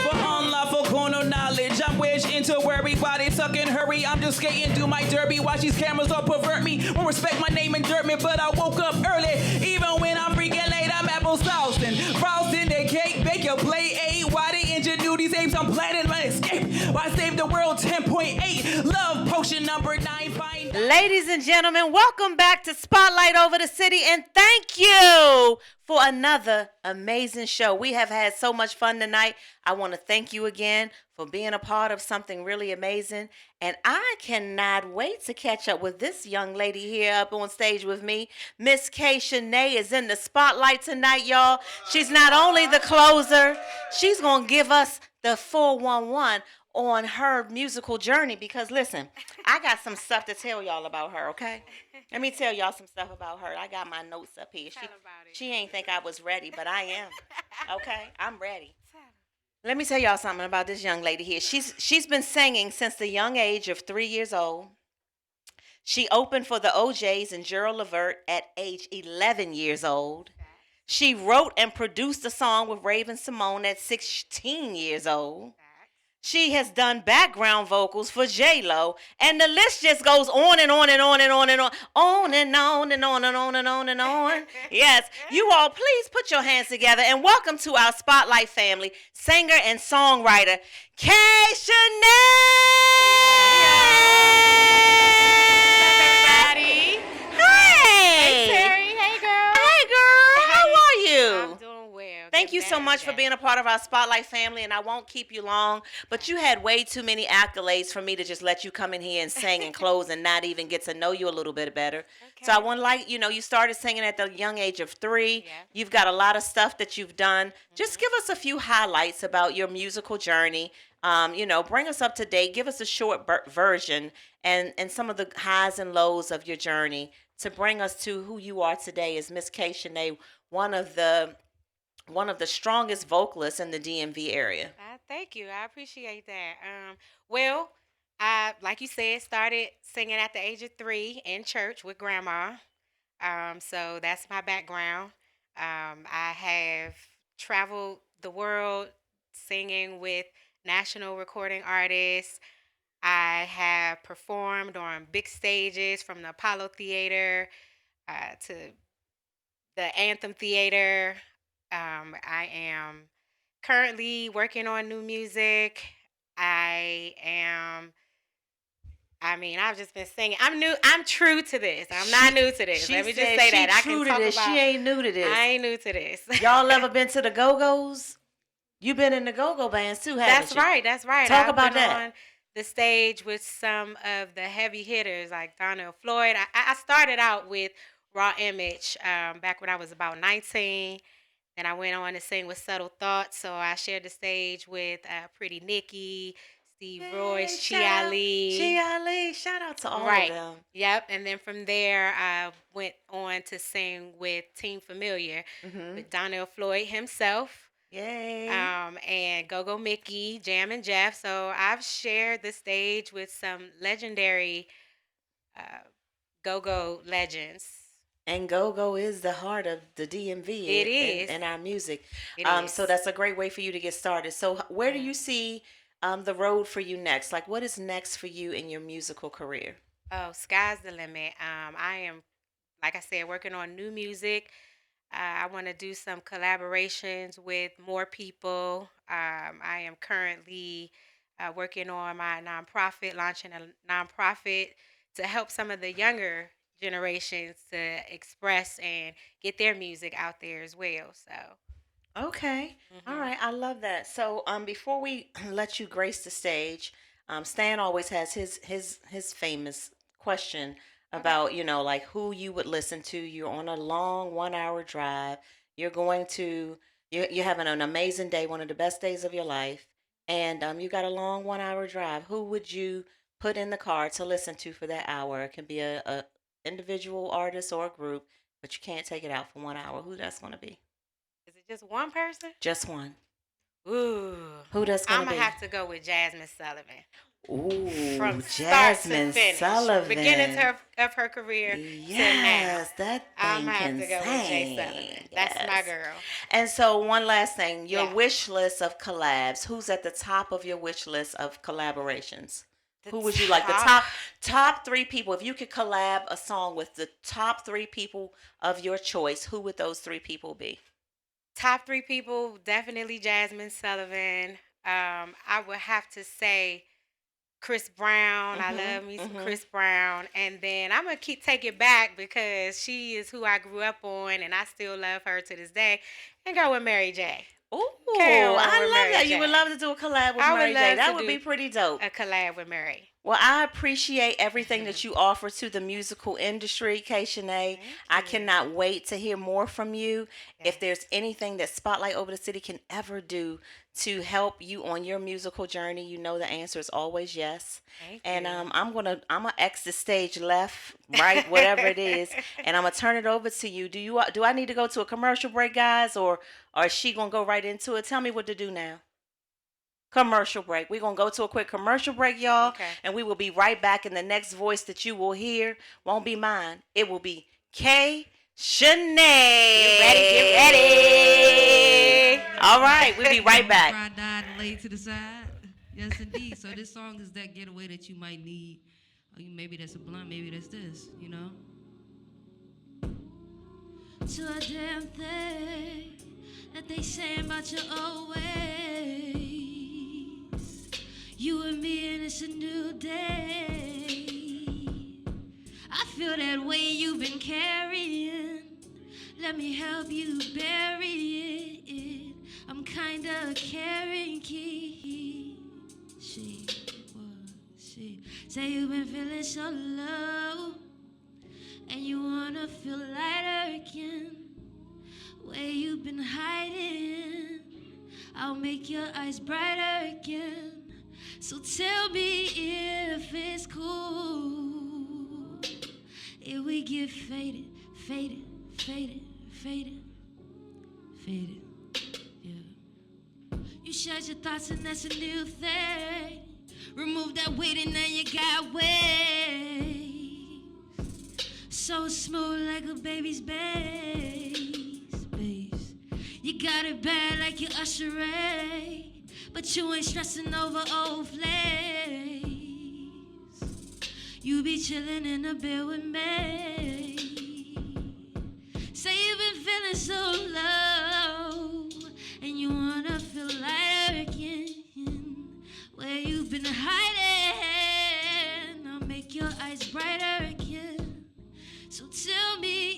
S10: for unlawful corner knowledge. I'm wedged into everybody sucking hurry. I'm just skating through my derby. Watch these cameras all pervert me. Won't respect my name and dirt me, but I woke up early. Even when I'm freaking late, I'm applesauce and frosting the cake. Bake your play 8. Why they ingenuities apes? I'm planning my escape. Why save the world 10.8? Love potion number 9. Find
S3: Ladies and gentlemen, welcome back to Spotlight Over the City, and thank you for another amazing show. We have had so much fun tonight. I want to thank you again for being a part of something really amazing, and I cannot wait to catch up with this young lady here up on stage with me. Miss K. Shanae is in the spotlight tonight, y'all. She's not only the closer, she's going to give us the 411 on her musical journey, because listen, I got some stuff to tell y'all about her, okay? Let me tell y'all some stuff about her. I got my notes up here. She ain't think I was ready, but I am. Okay? I'm ready. Let me tell y'all something about this young lady here. She's been singing since the young age of 3 years old. She opened for the OJs and Gerald Levert at age 11 years old. She wrote and produced a song with Raven Simone at 16 years old. She has done background vocals for J-Lo, and the list just goes on and on and on and on and on, on and on and on and on and on and on. Yes, you all please put your hands together and welcome to our Spotlight family, singer and songwriter, K. Shanae.
S11: Everybody.
S3: Hey.
S11: Hey, Terry. Hey, girl.
S3: Hey, girl. How are you?
S11: I'm doing well.
S3: Thank you so much for being a part of our Spotlight family, and I won't keep you long, but you had way too many accolades for me to just let you come in here and sing and close and not even get to know you a little bit better. Okay. So I want to you started singing at the young age of 3. Yeah. You've got a lot of stuff that you've done. Mm-hmm. Just give us a few highlights about your musical journey. Bring us up to date. Give us a short version and some of the highs and lows of your journey to bring us to who you are today as Miss K. Shanae, one of the strongest vocalists in the DMV area.
S11: Thank you. I appreciate that. I, like you said, started singing at the age of 3 in church with grandma. So that's my background. I have traveled the world singing with national recording artists. I have performed on big stages from the Apollo Theater to the Anthem Theater. I am currently working on new music. I've just been singing. I'm true to this. I'm not new to this. Let me just say that. I can talk about.
S3: She ain't new to this.
S11: I ain't new to this.
S3: Y'all ever been to the Go-Go's? You've been in the Go-Go bands too, haven't you?
S11: That's right.
S3: Talk about that.
S11: On the stage with some of the heavy hitters like Donnell Floyd. I started out with Raw Image back when I was about 19. Then I went on to sing with Subtle Thoughts. So I shared the stage with Pretty Nikki, Steve Royce, Chia Lee.
S3: Shout out to all of them.
S11: Yep. And then from there, I went on to sing with Team Familiar with Donnell Floyd himself.
S9: Yay.
S11: And Go Go Mickey, Jam and Jeff. So I've shared the stage with some legendary uh, go go legends.
S9: And go-go is the heart of the DMV
S11: It is.
S9: and our music.
S11: It is.
S9: So that's a great way for you to get started. So where do
S11: Yeah.
S9: you see the road for you next? Like, what is next for you in your musical career?
S11: Oh, sky's the limit. I am, like I said, working on new music. I want to do some collaborations with more people. I am currently working on my nonprofit, launching a nonprofit to help some of the younger generations to express and get their music out there as well. So,
S9: Okay. All
S11: mhm.
S9: right. I love that. So, before we let you grace the stage, Stan always has his famous question about, like who you would listen to. You're on a long 1 hour drive. You're going to you're having an amazing day, one of the best days of your life, and you got a long 1 hour drive. Who would you put in the car to listen to for that hour? It can be a individual artist or a group, but you can't take it out for 1 hour. Who that's going to be?
S11: Is it just one person?
S9: Just one.
S11: Ooh,
S9: Who that's
S11: I'm
S9: gonna
S11: gonna
S9: be?
S11: have to go with Jasmine Sullivan.
S9: Ooh,
S11: From start to
S9: Jasmine
S11: finish,
S9: Sullivan.
S11: beginning of her career to now.
S9: Yes, that
S11: I'm
S9: thing
S11: gonna have
S9: can
S11: to go with Jay Sullivan.
S9: sing.
S11: That's my
S9: Yes.
S11: girl.
S9: And so, one last thing, your
S11: Yeah.
S9: wish list of collabs. Who's at the top of your wish list of collaborations?
S11: The
S9: Who would you like? The top three people. If you could collab a song with the top three people of your choice, who would those three people be?
S11: top three people, definitely Jasmine Sullivan. I would have to say Chris Brown. I love me some Chris Brown. And then I'm gonna take it back because she is who I grew up on and I still love her to this day. And go with Mary J.
S9: Ooh,
S11: Carry on
S9: I
S11: with
S9: love
S11: Mary
S9: that. You
S11: J.
S9: would love to do a collab with
S11: I
S9: Mary
S11: would
S9: J.
S11: love
S9: That
S11: to
S9: would
S11: do
S9: be pretty dope.
S11: a collab with Mary.
S9: Well, I appreciate everything that you offer to the musical industry, K. Shanae. I cannot wait to hear more from you. If there's anything that Spotlight Over the City can ever do to help you on your musical journey, you know the answer is always yes.
S11: Thank
S9: And
S11: you.
S9: I'm gonna exit stage left, right, whatever it is, and I'm gonna turn it over to you. Do I need to go to a commercial break, guys, or is she gonna go right into it? Tell me what to do now. Commercial break. We're going to go to a quick commercial break, y'all.
S11: Okay.
S9: And we will be right back. And the next voice that you will hear won't be mine. It will be K. Shanae.
S11: Get ready, get ready.
S9: All right. We'll be right back.
S12: I died and laid to the side. Yes, indeed. So this song is that getaway that you might need. Maybe that's a blunt. Maybe that's this, To a damn thing that they say about your old ways. You and me and it's a new day. I feel that way you've been carrying. Let me help you bury it. I'm kinda carrying key. She say you've been feeling so low, and you wanna feel lighter again. Where you've been hiding, I'll make your eyes brighter again. So tell me if it's cool if we get faded, faded, faded, faded, faded, yeah. You shared your thoughts and that's a new thing. Remove that weight and now you got waves. So smooth like a baby's bass. You got it bad like you Usher Ray, but you ain't stressing over old flames. You be chillin' in the bed with me. Say you've been feeling so low, and you wanna feel lighter again. Where you've been hiding, I'll make your eyes brighter again. So tell me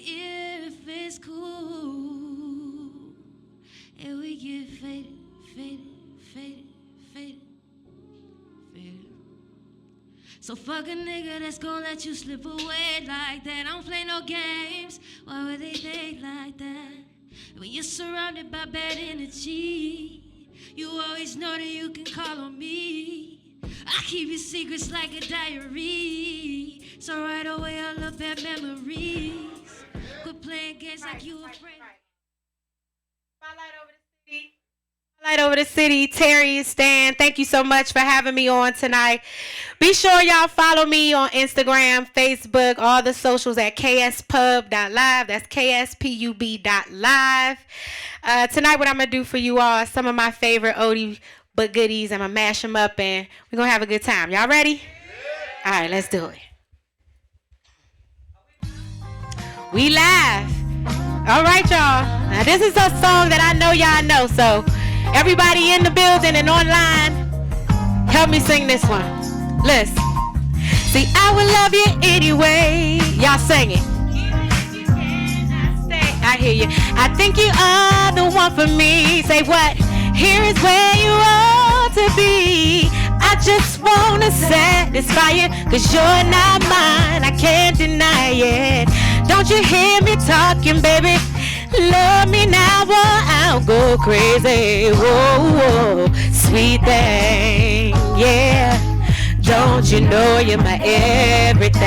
S12: if it's cool if we get faded, faded, faded, faded, faded. So fuck a nigga that's gonna let you slip away like that. I don't play no games. Why would they think like that? When you're surrounded by bad energy, you always know that you can call on me. I keep your secrets like a diary, so right away I look at memories. Quit playing games like you afraid.
S11: Spotlight Over the City. Spotlight Over the City, Terry and Stan. Thank you so much for having me on tonight. Be sure y'all follow me on Instagram, Facebook, all the socials at kspub.live. That's kspub.live. Tonight, what I'm going to do for you all is some of my favorite oldie but goodies. I'm going to mash them up, and we're going to have a good time. Y'all ready? All right, let's do it. We live. All right, y'all. Now, this is a song that I know y'all know, so everybody in the building and online, help me sing this one. Listen. See, I will love you anyway. Y'all sing it. I hear you. I think you are the one for me. Say what? Here is where you ought to be. I just wanna satisfy you, 'cause you're not mine. I can't deny it. Don't you hear me talking, baby? Love me now or I'll go crazy. Whoa, whoa, sweet thing, yeah. Don't you know you're my everything?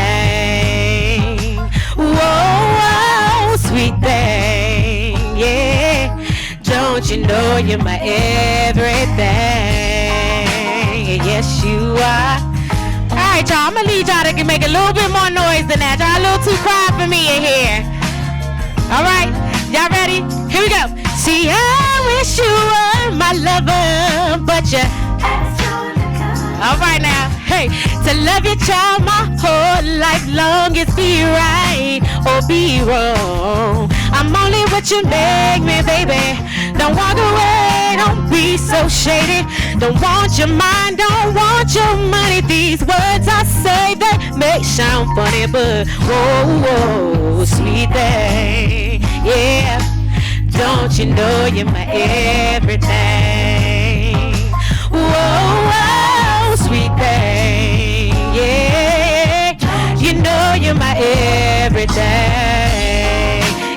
S11: Whoa, whoa, sweet thing, yeah. Don't you know you're my everything? Yes, you are. All right, y'all, I'm gonna need y'all to make a little bit more noise than that. Y'all a little too quiet for me in here. All right, y'all ready? Here we go. See, I wish you were my lover, but you... All right now, hey, to love your child my whole life long is be right or be wrong. I'm only what you make me, baby. Don't walk away, don't be so shady. Don't want your mind, don't want your money. These words I say, they may sound funny, but whoa, whoa, sweet thing, yeah. Don't you know you're my everything? Whoa, whoa, sweet thing, yeah. You know you're my everything,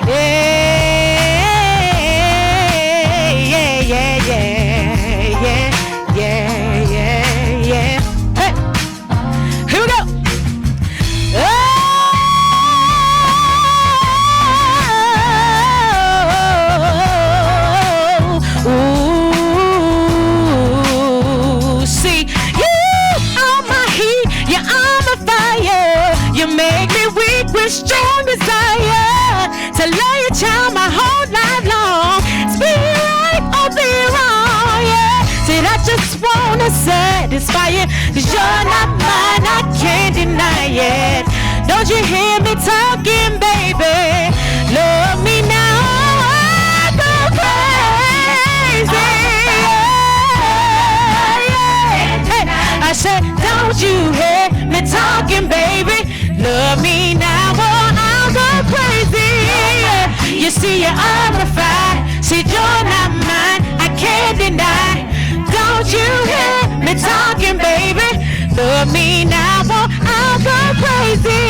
S11: yeah. Strong desire to love your child my whole life long. It's be right or be wrong, yeah. Said I just wanna satisfy you, 'cause you're not mine, I can't deny it. Don't you hear me talking, baby? Love me now, I go crazy, yeah. Hey, I said, don't you hear me talking, baby? Love me now or I'll go crazy. You see you're unrefined, see you're not mine, I can't deny. Don't you hear me talking, baby? Love me now or I'll go crazy.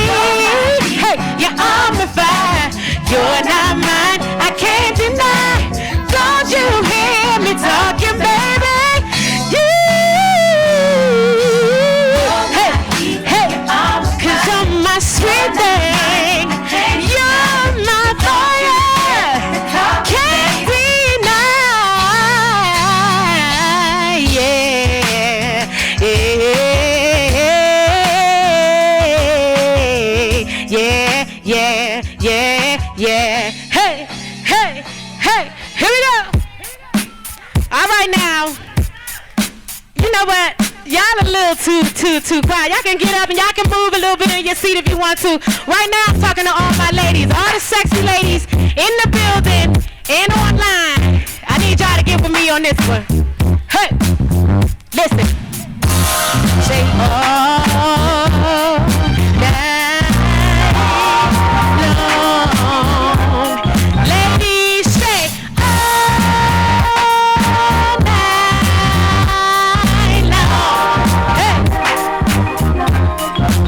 S11: Hey, you're unrefined, you're not mine, I can't deny. Don't you hear me talking, baby? Sweet thing, you're my fire, can't deny, yeah, yeah. Hey, here we go. All right now, you know what? Y'all a little too quiet. Y'all can get up and y'all can move a little bit in your seat if you want to. Right now, I'm talking to all my ladies, all the sexy ladies in the building and online. I need y'all to get with me on this one. Hey, listen. Say, all night long. Ladies, say, all night long. Hey.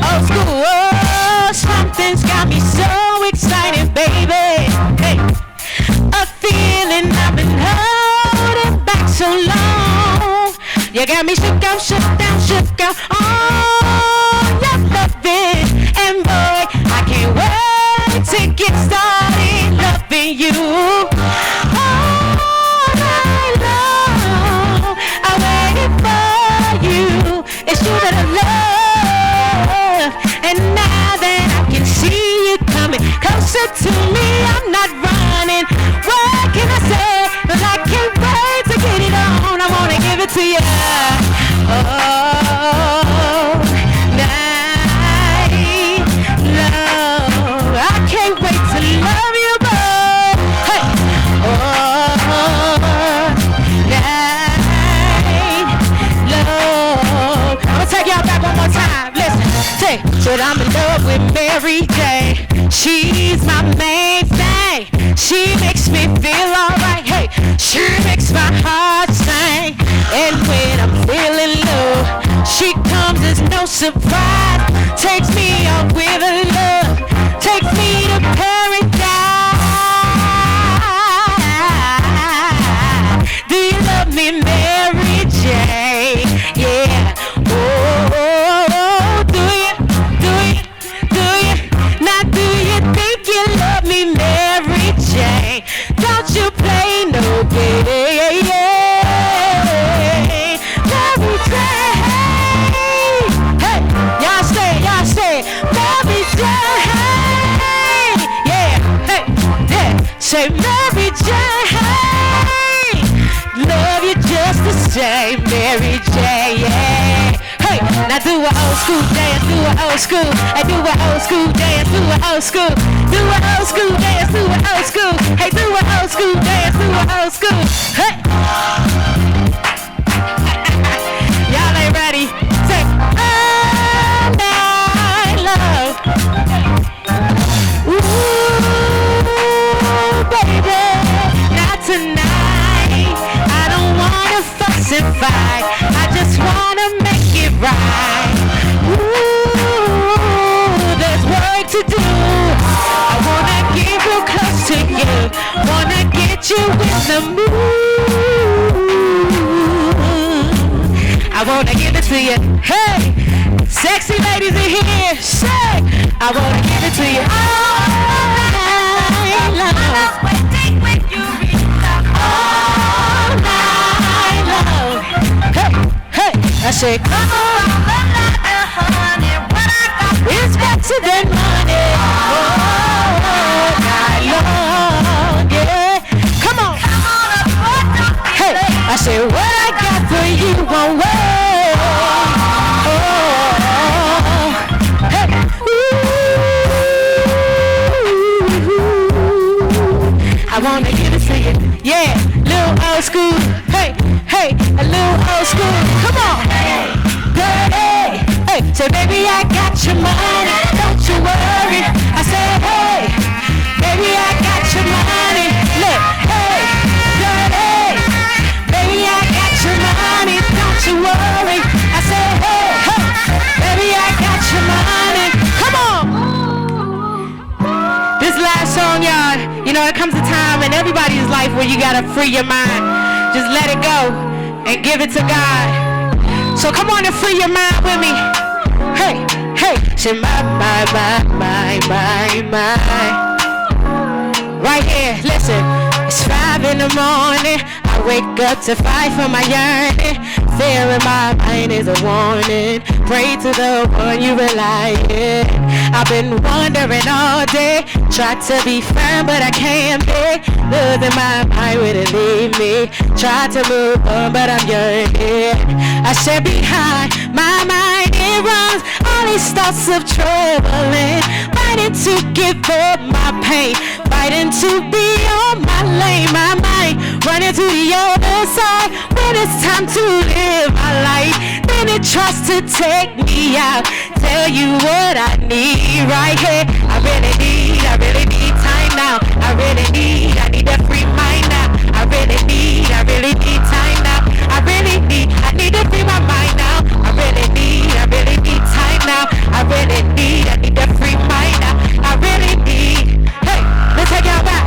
S11: Old school, oh, something's got me so excited, baby. Hey, a feeling I've been holding back so long. You got me shook up, shook down, shook up. Oh, your loving, and boy, I can't wait to get started loving you all night long.
S13: Said I'm in love with Mary J. She's my main thing. She makes me feel alright. Hey, she makes my heart sing. And when I'm feeling low, she comes as no surprise. Takes me out with her love. Takes me to paradise. Do you love me, Mary J? Yeah. Oh, oh, oh. Do you? Do you? Do you? Now do you think you love me, Mary J? Don't you play no game. Mary J. Hey, y'all say, Mary J. Yeah, hey, hey, say Mary J. Love you just the same, Mary J. Yeah. Hey, now do an old school dance, do an old school, hey, do an old school dance, do an old school, do an old school dance, do an old school, hey, do an old school dance, do an old school, hey. Y'all ain't ready? Say, all night long. Ooh, baby, not tonight. I don't wanna fuss and fight. I just wanna make it right. Ooh, there's work to do. I wanna get real close to you. Wanna get you in the mood. I wanna give it to you. Hey, sexy ladies in here. Say, I wanna give it to you all night long. All night long. Hey, hey, I say, come on, honey, what I got is better than money. All night long, yeah. Come on. Hey, I say, what I got for you won't wait. Oh, hey, ooh, I wanna give it to you, yeah, little old school, hey, hey, a little old school, come on, hey, hey, say baby I got your money, don't you worry, I said hey, baby I got your money, look, hey, hey, baby I got your money, don't you worry, I said hey, hey, baby I got your money, come on. This last song, y'all, you know, it comes a time in everybody's life where you gotta free your mind. Just let it go and give it to God. So come on and free your mind with me. Hey, hey, say my. Right here, listen, it's 5 in the morning. I wake up to fight for my yearning. Fear in my mind is a warning. Pray to the one you rely in. I've been wondering all day. Tried to be firm, but I can't be. Losing my mind wouldn't leave me. Tried to move on, but I'm yearning. I said behind my mind it runs all these thoughts of troubling. Fighting to give up my pain. Fighting to be on my lane. My mind running to the other side. When it's time to live my life, then it tries to take me out. Tell you what I need right here. I really need time now. I need a free mind now. I really need time now. I need to free my mind now. I really need time now. I need a free mind now. I really need, hey, let's take y'all back.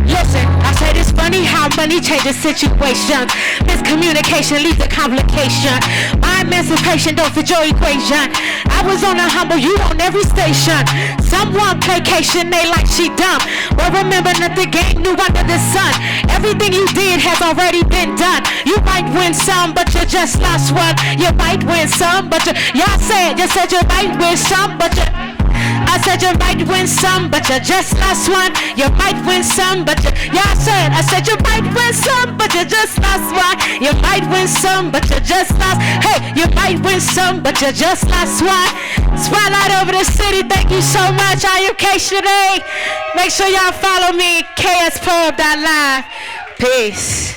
S13: Listen, I said it's funny how money changes situations. Miscommunication leads to complication. My emancipation don't fit your equation. I was on a humble, you on every station. Someone placation, they like she dumb. But remember nothing game new under the sun. Everything you did has already been done. You might win some, but you just lost one. You might win some, but you said you might win some, but I said you might win some, but you just lost one. You might win some, but I said you might win some, but you just lost one. You might win some, but you just lost. Hey, you might win some, but you just lost one. Spotlight over the city. Thank you so much. I am Culinary. Make sure y'all follow me, kspub.live. Peace.